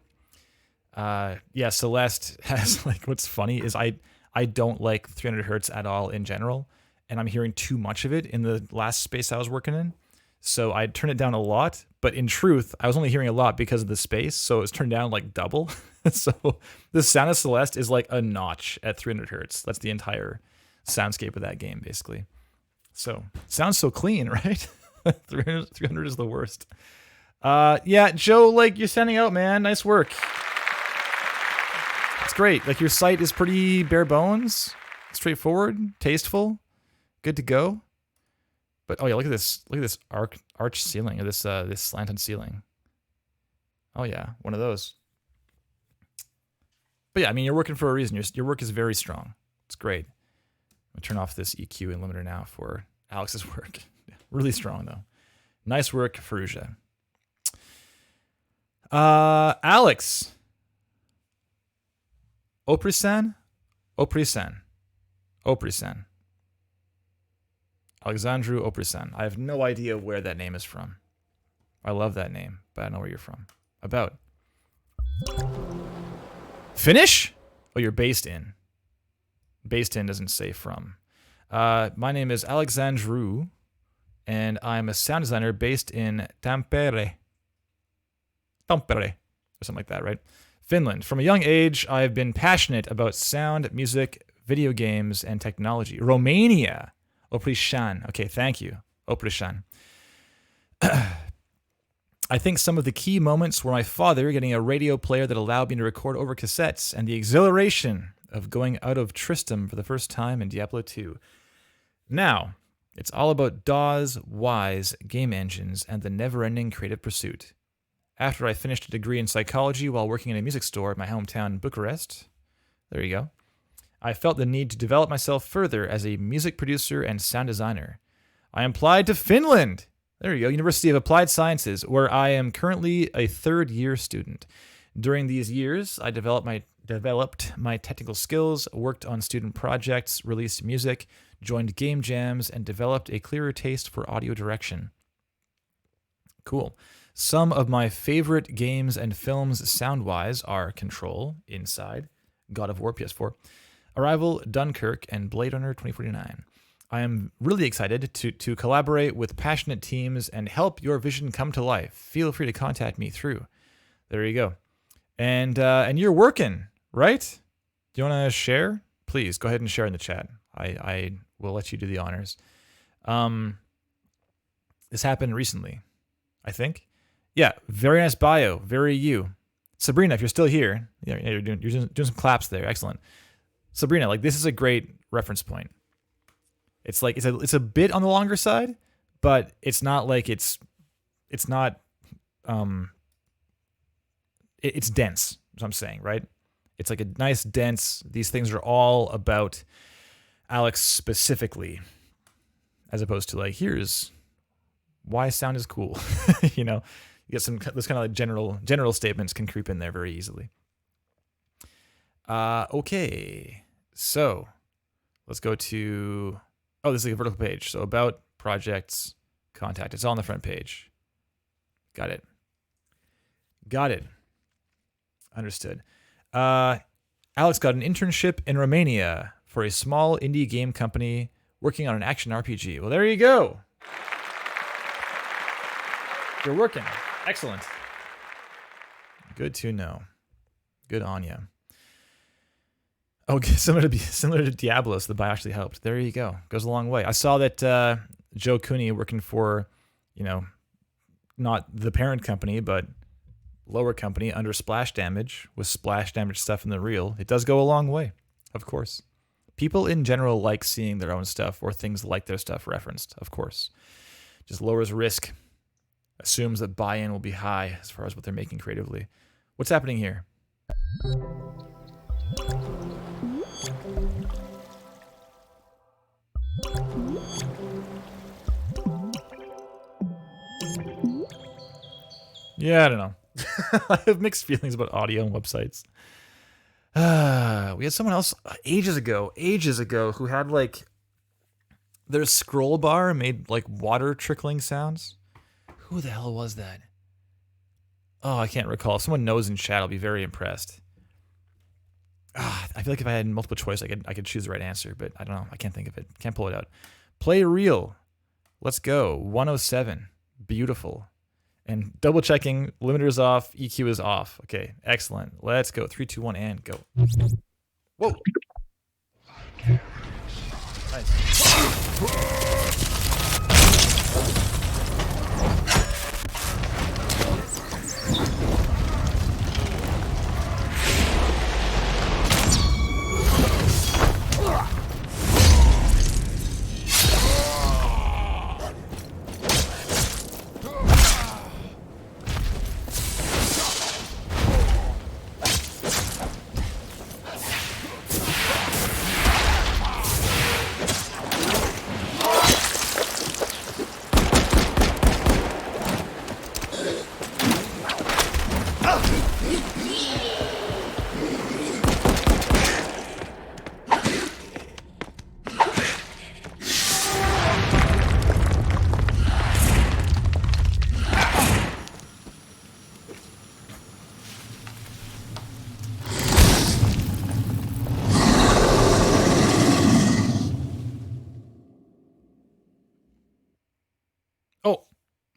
Yeah. Celeste has like, what's funny is I don't like 300 hertz at all in general. And I'm hearing too much of it in the last space I was working in. So I turned it down a lot, but in truth, I was only hearing a lot because of the space. So it was turned down like double. So the sound of Celeste is like a notch at 300 hertz. That's the entire soundscape of that game, basically. So sounds so clean, right? 300 is the worst. Yeah, Joe, like you're standing out, man. Nice work. It's great. Like your site is pretty bare bones, straightforward, tasteful, good to go. But oh yeah, look at this arch ceiling, or this slanted ceiling. Oh yeah, one of those. But yeah, I mean, you're working for a reason. Your work is very strong. It's great. I'm gonna turn off this EQ and limiter now for Alex's work. Really strong though. Nice work, Faruja. Alex. Oprisan? Oprisan. Oprisan. Alexandru Oprisan. I have no idea where that name is from. I love that name, but I don't know where you're from. About. Finnish? Oh, you're based in. Based in doesn't say from. My name is Alexandru, and I'm a sound designer based in Tampere. Tampere. Or something like that, right? Finland. From a young age, I've been passionate about sound, music, video games, and technology. Romania. Oprisan. Okay, thank you. Oprisan. I think some of the key moments were my father getting a radio player that allowed me to record over cassettes and the exhilaration of going out of Tristram for the first time in Diablo 2. Now, it's all about DAWs, Ys, game engines, and the never-ending creative pursuit. After I finished a degree in psychology while working in a music store at my hometown Bucharest, there you go, I felt the need to develop myself further as a music producer and sound designer. I applied to Finland. There you go, University of Applied Sciences, where I am currently a third-year student. During these years, I developed my technical skills, worked on student projects, released music, joined game jams, and developed a clearer taste for audio direction. Cool. Some of my favorite games and films sound-wise are Control, Inside, God of War PS4, Arrival, Dunkirk, and Blade Runner 2049. I am really excited to collaborate with passionate teams and help your vision come to life. Feel free to contact me through. There you go. And you're working, right? Do you want to share? Please go ahead and share in the chat. I will let you do the honors. This happened recently, I think. Yeah, very nice bio. Very you. Sabrina, if you're still here, yeah, you're doing some claps there. Excellent. Sabrina, like this is a great reference point. It's like it's a bit on the longer side, but it's not like it's not it's dense. That's what I'm saying, right? It's like a nice dense. These things are all about Alex specifically, as opposed to like here's why sound is cool. You know, you get some those kind of like general statements can creep in there very easily. Okay, so let's go to. Oh, this is like a vertical page. So about, projects, contact. It's all on the front page. Got it. Got it. Understood. Alex got an internship in Romania for a small indie game company working on an action RPG. Well, there you go. You're working. Excellent. Good to know. Good on you. Oh, similar to Diablos, the buy actually helped. There you go. Goes a long way. I saw that Joe Cooney working for, not the parent company, but lower company under Splash Damage with Splash Damage stuff in the reel. It does go a long way, of course. People in general like seeing their own stuff or things like their stuff referenced, of course. Just lowers risk. Assumes that buy-in will be high as far as what they're making creatively. What's happening here? Yeah, I don't know. I have mixed feelings about audio and websites. We had someone else ages ago who had like their scroll bar made like water trickling sounds. Who the hell was that? Oh, I can't recall. If someone knows in chat, I'll be very impressed. I feel like if I had multiple choice, I could choose the right answer, but I don't know. I can't think of it. Can't pull it out. Play real. Let's go. 107. Beautiful. And double checking. Limiter's off. EQ is off. Okay. Excellent. Let's go. 3, 2, 1, and go. Whoa. Nice.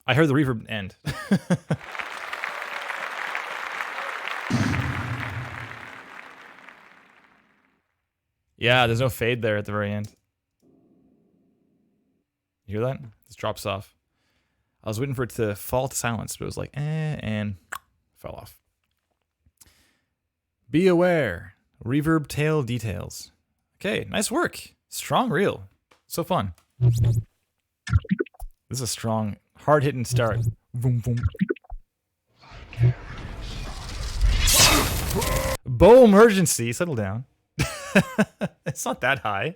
I heard the reverb end. Yeah, there's no fade there at the very end. You hear that? This drops off. I was waiting for it to fall to silence, but it was like, and fell off. Be aware. Reverb tail details. Okay, nice work. Strong reel. So fun. This is a strong, hard-hitting start. Boom, boom. Bow emergency. Settle down. It's not that high.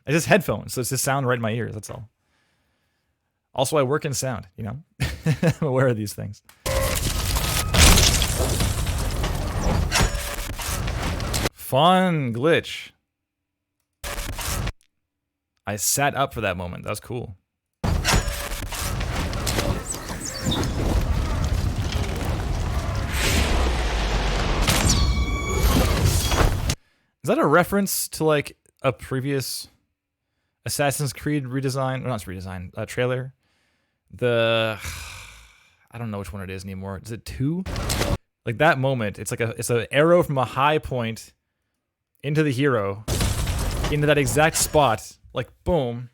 It's just headphones, so it's just sound right in my ears. That's all. Also, I work in sound, you know? I'm aware of these things. Fun glitch. I sat up for that moment. That was cool. Is that a reference to like a previous Assassin's Creed redesign? Or not redesign, trailer? I don't know which one it is anymore. Is it 2? Like that moment, it's like it's an arrow from a high point into the hero, into that exact spot, like boom,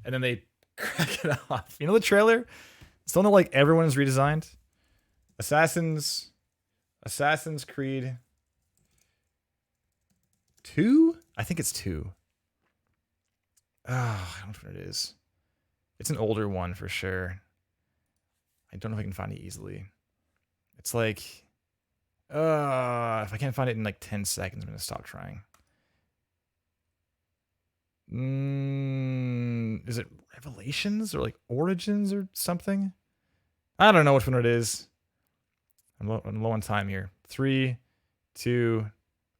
and then they crack it off. You know the trailer? It's the one that like everyone is redesigned. Assassin's Creed 2? I think it's 2. Oh, I don't know what it is. It's an older one for sure. I don't know if I can find it easily. It's like, if I can't find it in like 10 seconds, I'm gonna stop trying. Is it Revelations or like Origins or something? I don't know which one it is. I'm low on time here. 3, 2,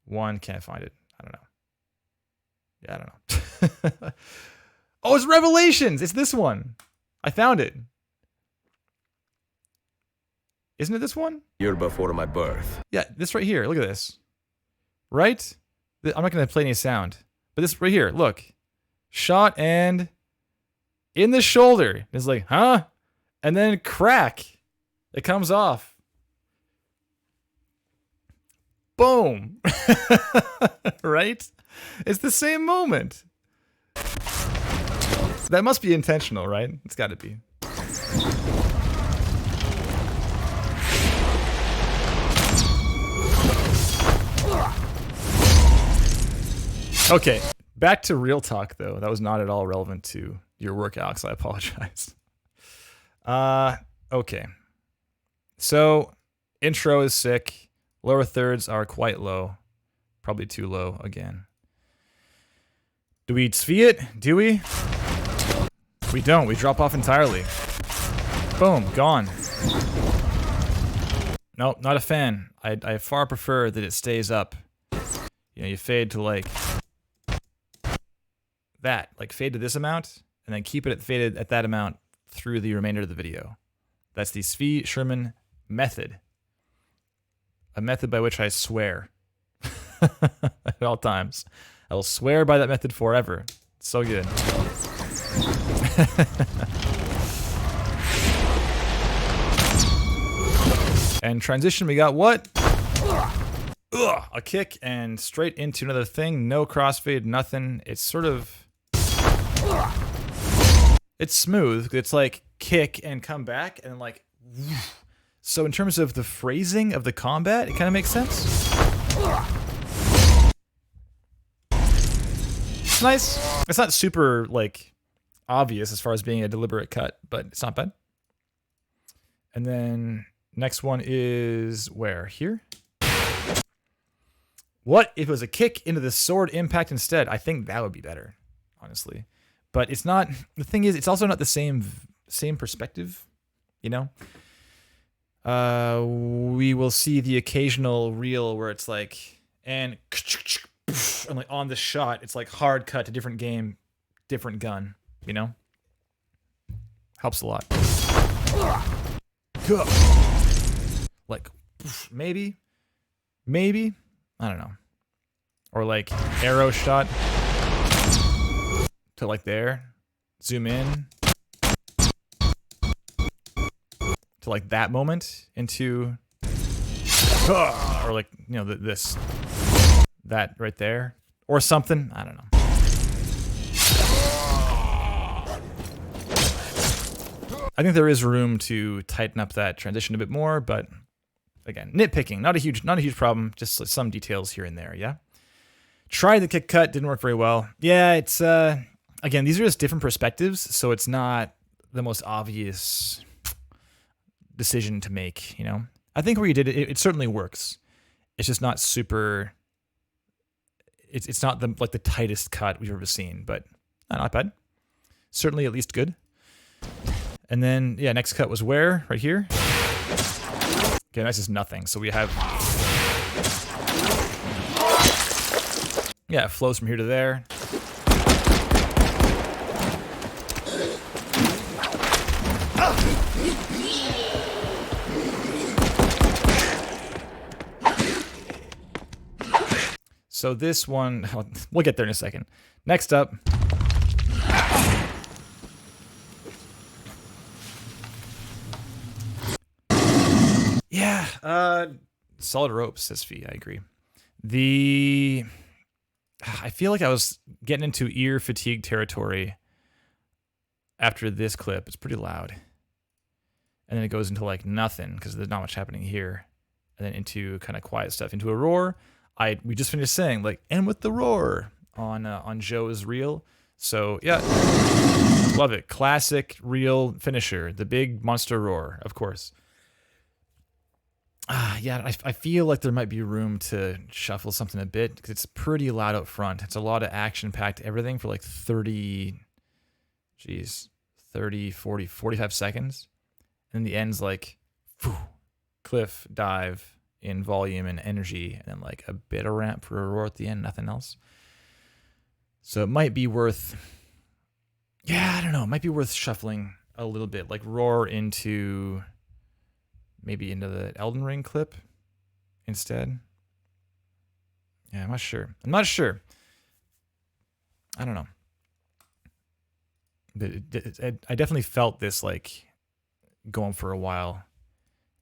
1. Can't find it. I don't know. Yeah, I don't know. Oh, it's Revelations. It's this one. I found it. Isn't it this one? Year before my birth. Yeah, this right here. Look at this. Right? I'm not going to play any sound. But this right here. Look. Shot and in the shoulder. It's like, huh? And then crack. It comes off. Boom. Right? It's the same moment. That must be intentional, right? It's got to be. Okay, back to real talk, though. That was not at all relevant to your work, Alex. I apologize. Okay. So, intro is sick. Lower thirds are quite low. Probably too low again. Do we tzvi it? Do we? We don't. We drop off entirely. Boom. Gone. Nope, not a fan. I far prefer that it stays up. You know, you fade to like that. Like fade to this amount, and then keep it faded at that amount through the remainder of the video. That's the Zvi Sherman method. A method by which I swear. At all times. I will swear by that method forever. It's so good. And transition, we got what? Ugh, a kick and straight into another thing. No crossfade, nothing. It's sort of... It's smooth. It's like kick and come back and like... So in terms of the phrasing of the combat, it kind of makes sense. It's nice. It's not super, like, obvious as far as being a deliberate cut, but it's not bad. And then next one is where? Here? What if it was a kick into the sword impact instead? I think that would be better, honestly. But it's not, the thing is, it's also not the same perspective, you know? We will see the occasional reel where it's like, and like on the shot, it's like hard cut to different game, different gun, you know? Helps a lot. Like, maybe, I don't know. Or like arrow shot to like there, zoom in. to like that moment into, or like, you know, that right there or something. I don't know. I think there is room to tighten up that transition a bit more, but again, nitpicking, not a huge problem, just some details here and there, yeah? Tried the kick cut, didn't work very well. Yeah, it's, again, these are just different perspectives, so it's not the most obvious decision to make, you know? I think where you did it, it certainly works. It's just not super, it's not the like the tightest cut we've ever seen, but not bad. Certainly at least good. And then, yeah, next cut was where? Right here? Okay, this is nothing. So we have, yeah, it flows from here to there. So this one, we'll get there in a second. Next up. Yeah, solid ropes, says Fee, I agree. I feel like I was getting into ear fatigue territory after this clip. It's pretty loud. And then it goes into like nothing because there's not much happening here. And then into kind of quiet stuff, into a roar. We just finished saying like, and with the roar on Joe's reel. So yeah, love it. Classic reel finisher, the big monster roar, of course. Yeah, I feel like there might be room to shuffle something a bit because it's pretty loud up front. It's a lot of action-packed everything for like 30, 40, 45 seconds. And the end's like, whew, cliff dive in volume and energy, and then like a bit of ramp for a roar at the end, nothing else. So it might be worth, yeah, I don't know, it might be worth shuffling a little bit, like roar into, maybe into the Elden Ring clip instead. Yeah, I'm not sure. I don't know. But I definitely felt this like going for a while.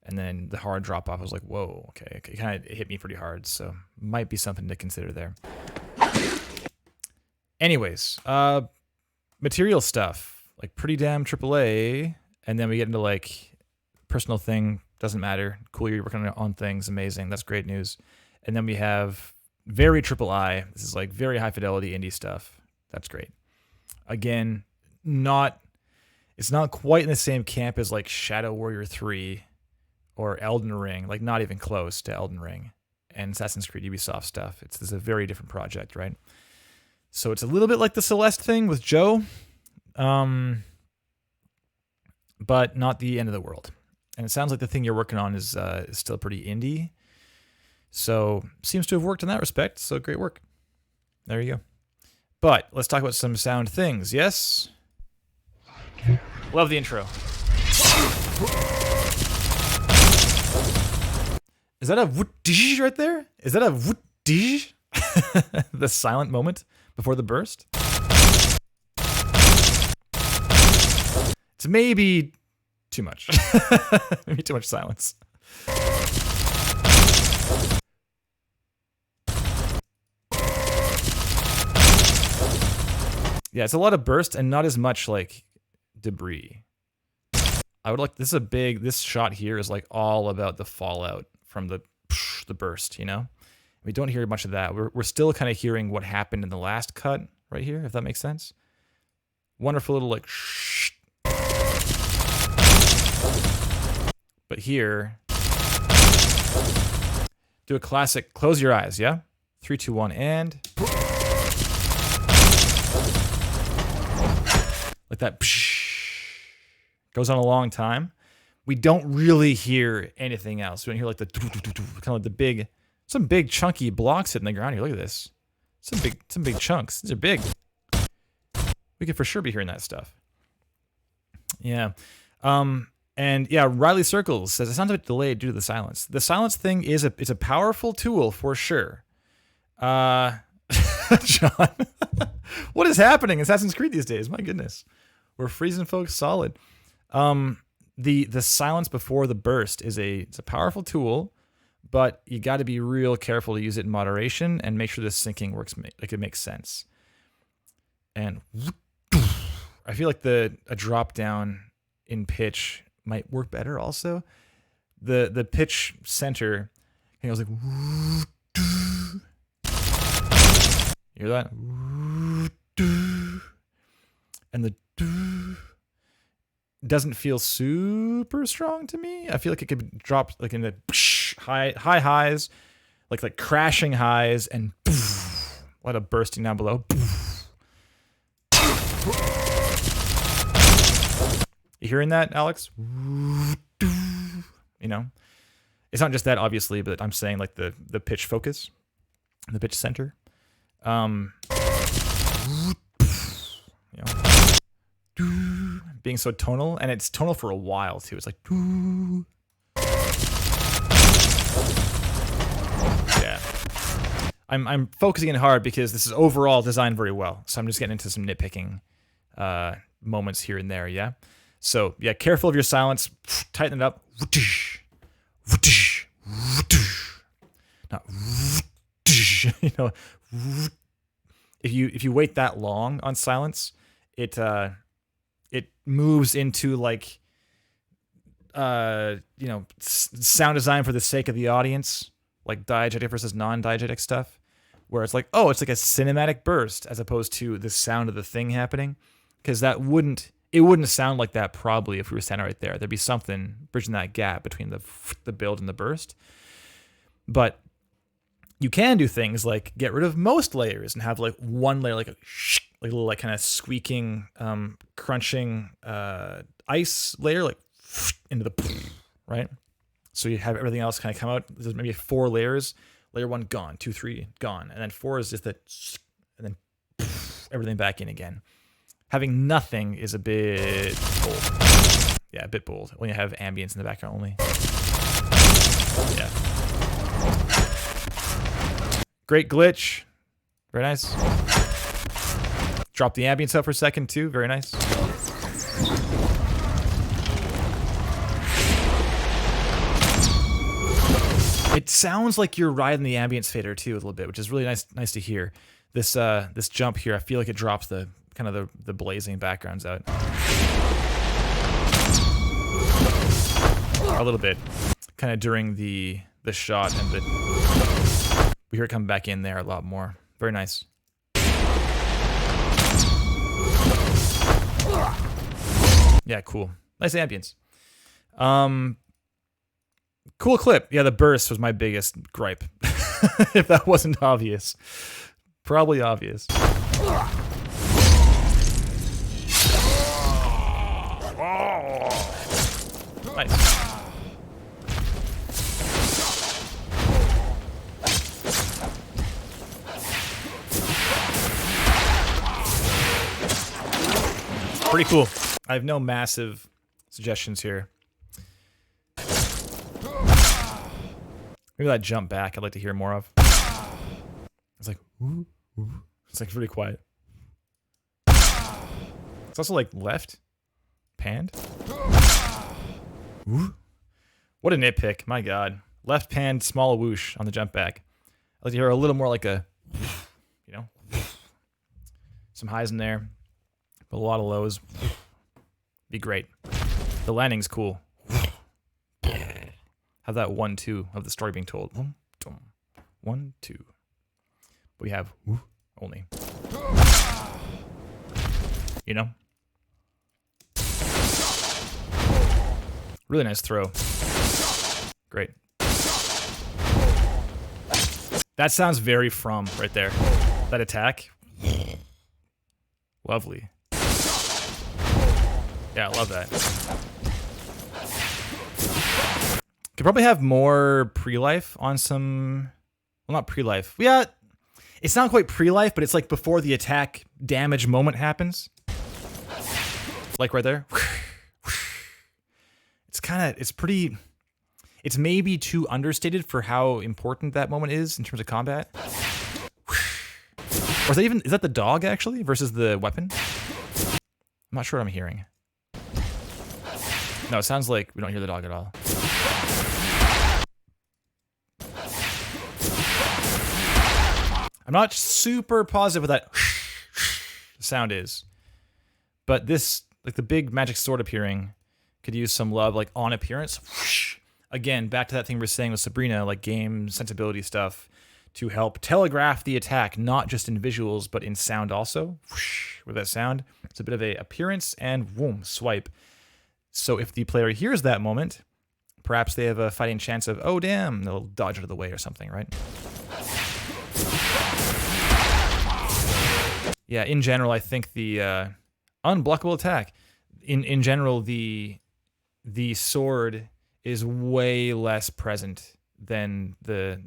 And then the hard drop off, I was like, whoa, okay. It kind of hit me pretty hard. So might be something to consider there. Anyways, material stuff, like pretty damn AAA. And then we get into like personal thing, doesn't matter. Cool, you're working on things, amazing. That's great news. And then we have very AAA. This is like very high fidelity indie stuff. That's great. Again, it's not quite in the same camp as like Shadow Warrior 3 or Elden Ring, like not even close to Elden Ring and Assassin's Creed Ubisoft stuff. This is a very different project, right? So it's a little bit like the Celeste thing with Joe, but not the end of the world. And it sounds like the thing you're working on is still pretty indie. So seems to have worked in that respect. So great work. There you go. But let's talk about some sound things. Yes? Love the intro. Is that a whoot-dish right there? Is that a whoot-dish? The silent moment before the burst? It's maybe too much. Maybe too much silence. Yeah, it's a lot of burst and not as much like debris. This shot here is like all about the fallout from the burst, you know? We don't hear much of that. We're still kind of hearing what happened in the last cut right here, if that makes sense. Wonderful little like shh. But here, do a classic, close your eyes, yeah? 3, 2, 1, and... like that goes on a long time. We don't really hear anything else. We don't hear like the kind of like the big, some big chunky blocks hitting the ground here. Look at this. Some big chunks. These are big. We could for sure be hearing that stuff. Yeah. And yeah, Riley Circles says it sounds a bit delayed due to the silence. The silence thing it's a powerful tool for sure. John, what is happening in Assassin's Creed these days? My goodness. We're freezing folks solid. the silence before the burst is it's a powerful tool, but you got to be real careful to use it in moderation and make sure the syncing works, like it makes sense. And I feel like a drop down in pitch might work better also. The pitch center, it goes like, you hear that? And the doesn't feel super strong to me. I feel like it could drop like in the high highs, like crashing highs, and a lot of bursting down below. You hearing that, Alex? You know, it's not just that, obviously, but I'm saying like the pitch focus, the pitch center. You know, being so tonal, and it's tonal for a while too. It's like, yeah. I'm focusing in hard because this is overall designed very well. So I'm just getting into some nitpicking moments here and there. Yeah. So yeah, careful of your silence. Tighten it up. Not, you know, if you wait that long on silence, it moves into like you know, sound design for the sake of the audience, like diegetic versus non-diegetic stuff, where it's like, oh, it's like a cinematic burst as opposed to the sound of the thing happening, because it wouldn't sound like that probably if we were standing right there. There'd be something bridging that gap between the build and the burst. But you can do things like get rid of most layers and have like one layer, like a little like kind of squeaking, crunching ice layer, like into the right. So you have everything else kind of come out. There's maybe 4 layers. Layer 1 gone, 2, 3 gone, and then 4 is just that, and then everything back in again. Having nothing is a bit bold. Yeah, a bit bold when you have ambience in the background only. Yeah. Great glitch. Very nice. Drop the ambience out for a second too. Very nice. It sounds like you're riding the ambience fader too a little bit, which is really nice to hear. This jump here, I feel like it drops the kind of the blazing backgrounds out a little bit, kind of during the shot, and we hear it come back in there a lot more. Very nice. Yeah, cool. Nice ambience. Cool clip. Yeah, the burst was my biggest gripe. If that wasn't obvious. Probably obvious. Nice. Pretty cool. I have no massive suggestions here. Maybe that jump back I'd like to hear more of. It's like, ooh, ooh. It's like really quiet. It's also like left panned. Ooh. What a nitpick, my god. Left panned small whoosh on the jump back. I'd like to hear a little more like a, you know, some highs in there, but a lot of lows. Be great. The landing's cool. Have that 1-2 of the story being told. 1, 2. We have only. You know? Really nice throw. Great. That sounds very From right there. That attack. Lovely. Yeah, I love that. Could probably have more pre-life on some... Well, not pre-life. Yeah, it's not quite pre-life, but it's like before the attack damage moment happens. Like right there. It's maybe too understated for how important that moment is in terms of combat. Or is that the dog actually versus the weapon? I'm not sure what I'm hearing. No, it sounds like we don't hear the dog at all. I'm not super positive what that sound is. But this, like the big magic sword appearing, could use some love, like on appearance. Again, back to that thing we were saying with Sabrina, like game sensibility stuff, to help telegraph the attack, not just in visuals, but in sound also. With that sound, it's a bit of a appearance and boom, swipe. So if the player hears that moment, perhaps they have a fighting chance of, oh damn, they'll dodge out of the way or something, right? Yeah, in general, I think the unblockable attack. In general, the sword is way less present than the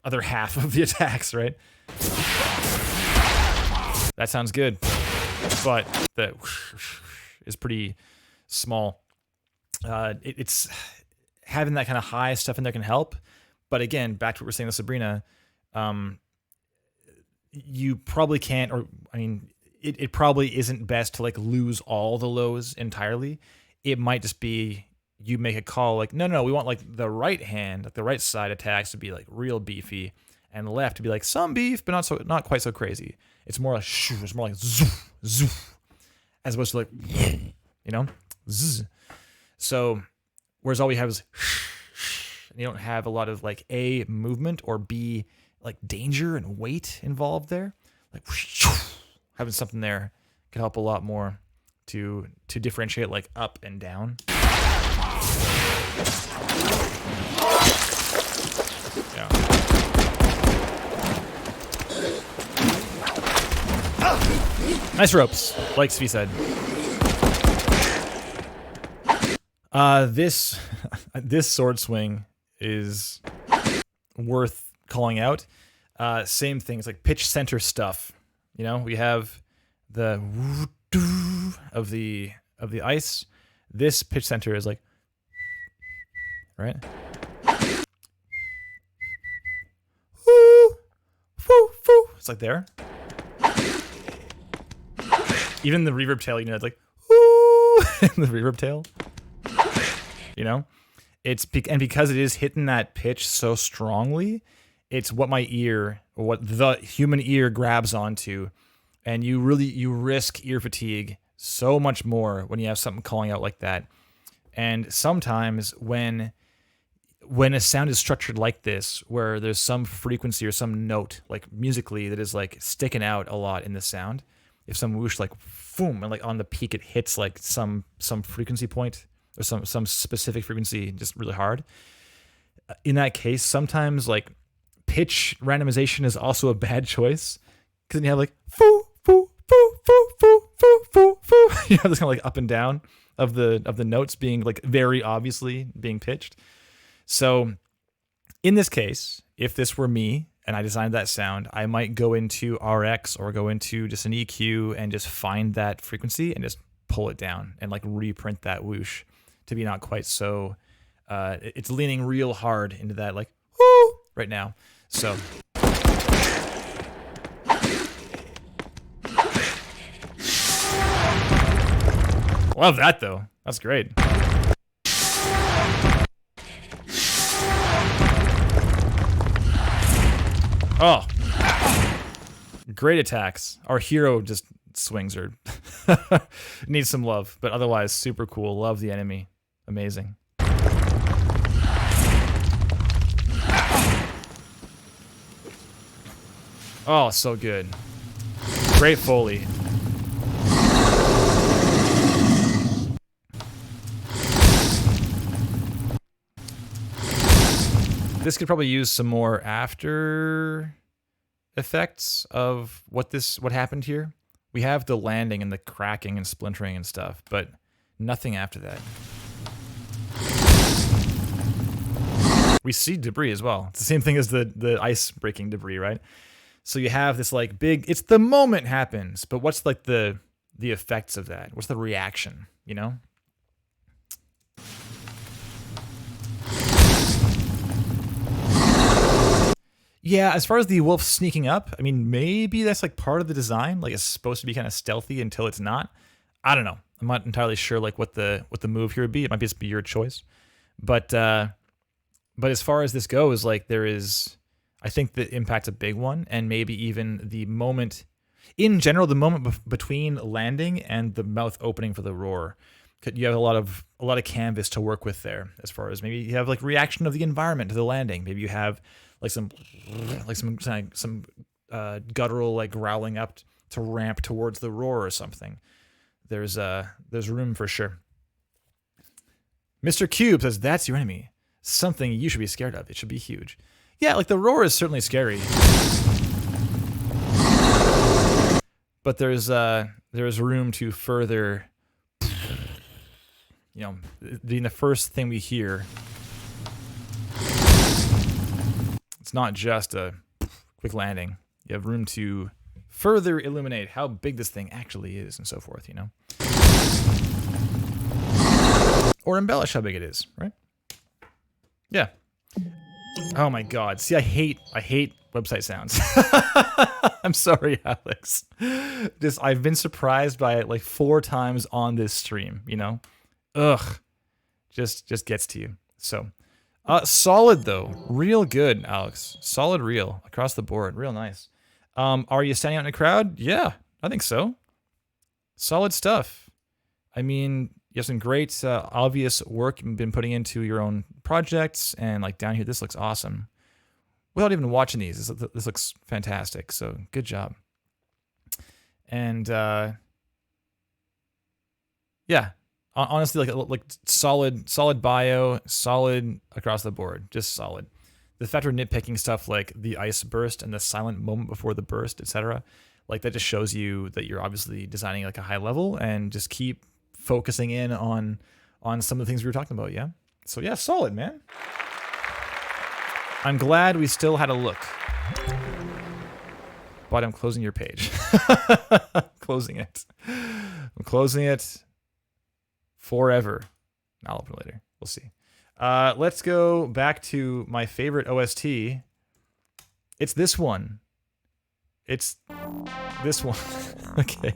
other half of the attacks, right? That sounds good, but the is pretty small. It's having that kind of high stuff in there can help, but again, back to what we're saying with Sabrina, you probably can't, or I mean, it probably isn't best to like lose all the lows entirely. It might just be you make a call like, no, we want like the right hand, like the right side attacks to be like real beefy, and the left to be like some beef, but not quite so crazy. It's more like it's more like zoof, zoof, as opposed to like, you know, zzz. So whereas all we have is, and you don't have a lot of like A, movement, or B, like danger and weight involved there. Like having something there could help a lot more to differentiate like up and down. Yeah. Nice ropes, like Svi said. This sword swing is worth calling out. Same thing. It's like pitch center stuff. You know, we have the of the ice. This pitch center is like, right? It's like there. Even the reverb tail, you know, it's like the reverb tail. You know, and because it is hitting that pitch so strongly, it's what my ear, or what the human ear grabs onto, and you risk ear fatigue so much more when you have something calling out like that. And sometimes when a sound is structured like this, where there's some frequency or some note, like musically, that is like sticking out a lot in the sound, if some whoosh like boom, and like on the peak it hits like some frequency point, or some specific frequency just really hard. In that case, sometimes like pitch randomization is also a bad choice, because then you have like foo foo foo foo foo foo foo foo. You have this kind of like up and down of the notes being like very obviously being pitched. So in this case, if this were me and I designed that sound, I might go into RX or go into just an EQ and just find that frequency and just pull it down and like reprint that whoosh to be not quite so, it's leaning real hard into that like, whoo, right now. So. Love that though. That's great. Oh. Great attacks. Our hero just swings her. Needs some love, but otherwise super cool. Love the enemy. Amazing. Oh, so good. Great Foley. This could probably use some more after effects of what happened here. We have the landing and the cracking and splintering and stuff, but nothing after that. We see debris as well. It's the same thing as the ice breaking debris, right? So you have this like big, it's the moment happens, but what's like the effects of that? What's the reaction, you know? Yeah, as far as the wolf sneaking up, I mean, maybe that's like part of the design. Like it's supposed to be kind of stealthy until it's not. I don't know. I'm not entirely sure like what the move here would be. It might just be your choice. But as far as this goes, like I think the impact's a big one, and maybe even the moment, in general, the moment between landing and the mouth opening for the roar. You have a lot of canvas to work with there, as far as maybe you have like reaction of the environment to the landing. Maybe you have like some guttural like growling up to ramp towards the roar or something. There's room for sure. Mr. Cube says, that's your enemy. Something you should be scared of. It should be huge. Yeah, like the roar is certainly scary. But there's room to further, being the first thing we hear. It's not just a quick landing. You have room to further illuminate how big this thing actually is and so forth, Or embellish how big it is, right? Yeah. Oh my god. See, I hate website sounds. I'm sorry, Alex. I've been surprised by it like 4 times on this stream, Ugh. Just gets to you. So, solid though. Real good, Alex. Solid real across the board. Real nice. Are you standing out in a crowd? Yeah, I think so. Solid stuff. I mean, you have some great, obvious work you've been putting into your own projects, and like down here, this looks awesome. Without even watching these, this looks fantastic. So good job. And yeah, honestly, like solid bio, solid across the board, just solid. The fact we're nitpicking stuff like the ice burst and the silent moment before the burst, etc., like that just shows you that you're obviously designing like a high level, and just keep focusing in on some of the things we were talking about. Yeah. So yeah, solid, man. I'm glad we still had a look. But I'm closing your page. Closing it. I'm closing it forever. I'll open it later. We'll see. Let's go back to my favorite OST. It's this one. It's this one. Okay.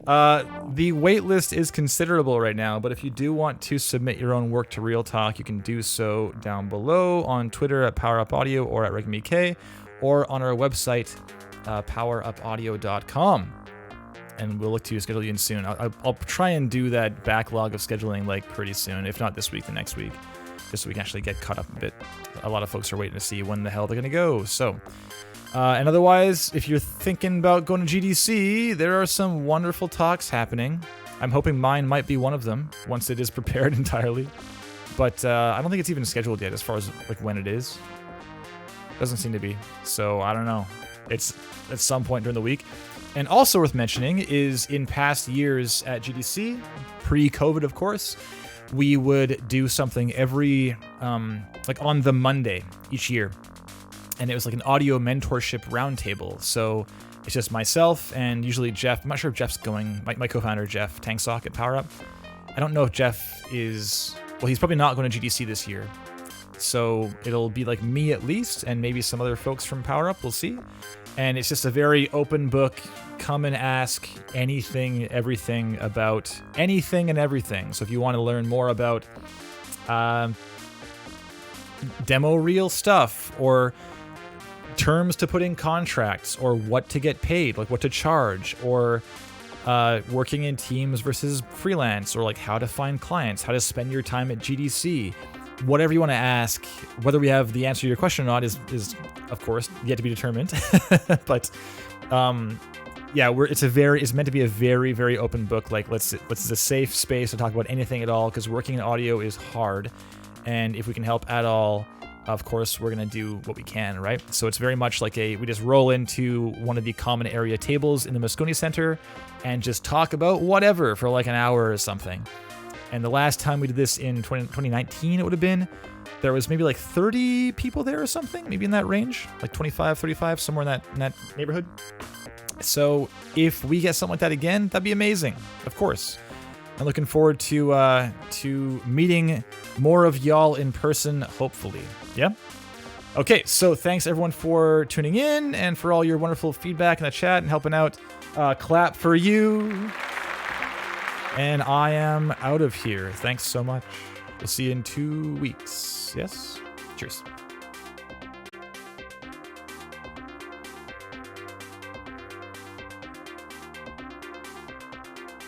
The waitlist is considerable right now, but if you do want to submit your own work to Real Talk, you can do so down below on Twitter at PowerUpAudio or at RegMK, or on our website, powerupaudio.com. And we'll look to schedule you in soon. I'll try and do that backlog of scheduling like pretty soon, if not this week, the next week, just so we can actually get caught up a bit. A lot of folks are waiting to see when the hell they're gonna go. So, and otherwise, if you're thinking about going to GDC, there are some wonderful talks happening. I'm hoping mine might be one of them once it is prepared entirely. But I don't think it's even scheduled yet as far as like when it is. Doesn't seem to be. So I don't know. It's at some point during the week. And also worth mentioning is in past years at GDC, pre-COVID of course, we would do something every, like on the Monday each year. And it was like an audio mentorship roundtable. So it's just myself and usually Jeff. I'm not sure if Jeff's going, my co-founder Jeff Tangsock at PowerUp. I don't know if Jeff is, well, he's probably not going to GDC this year. So it'll be like me at least, and maybe some other folks from PowerUp, we'll see. And it's just a very open book. Come and ask anything, everything about anything and everything. So if you want to learn more about demo reel stuff, or terms to put in contracts, or what to get paid, like what to charge, or working in teams versus freelance, or like how to find clients, how to spend your time at GDC, whatever you want to ask, whether we have the answer to your question or not is of course yet to be determined. But yeah, it's meant to be a very, very open book. Like it's a safe space to talk about anything at all, because working in audio is hard, and if we can help at all, of course we're gonna do what we can, right? So it's very much like we just roll into one of the common area tables in the Moscone Center and just talk about whatever for like an hour or something. And the last time we did this in 2019, it would have been, there was maybe like 30 people there or something, maybe in that range, like 25, 35, somewhere in that neighborhood. So if we get something like that again, that'd be amazing, of course. I'm looking forward to meeting more of y'all in person, hopefully. Yeah? Okay, so thanks everyone for tuning in and for all your wonderful feedback in the chat and helping out. Clap for you. And I am out of here. Thanks so much. We'll see you in 2 weeks. Yes? Cheers.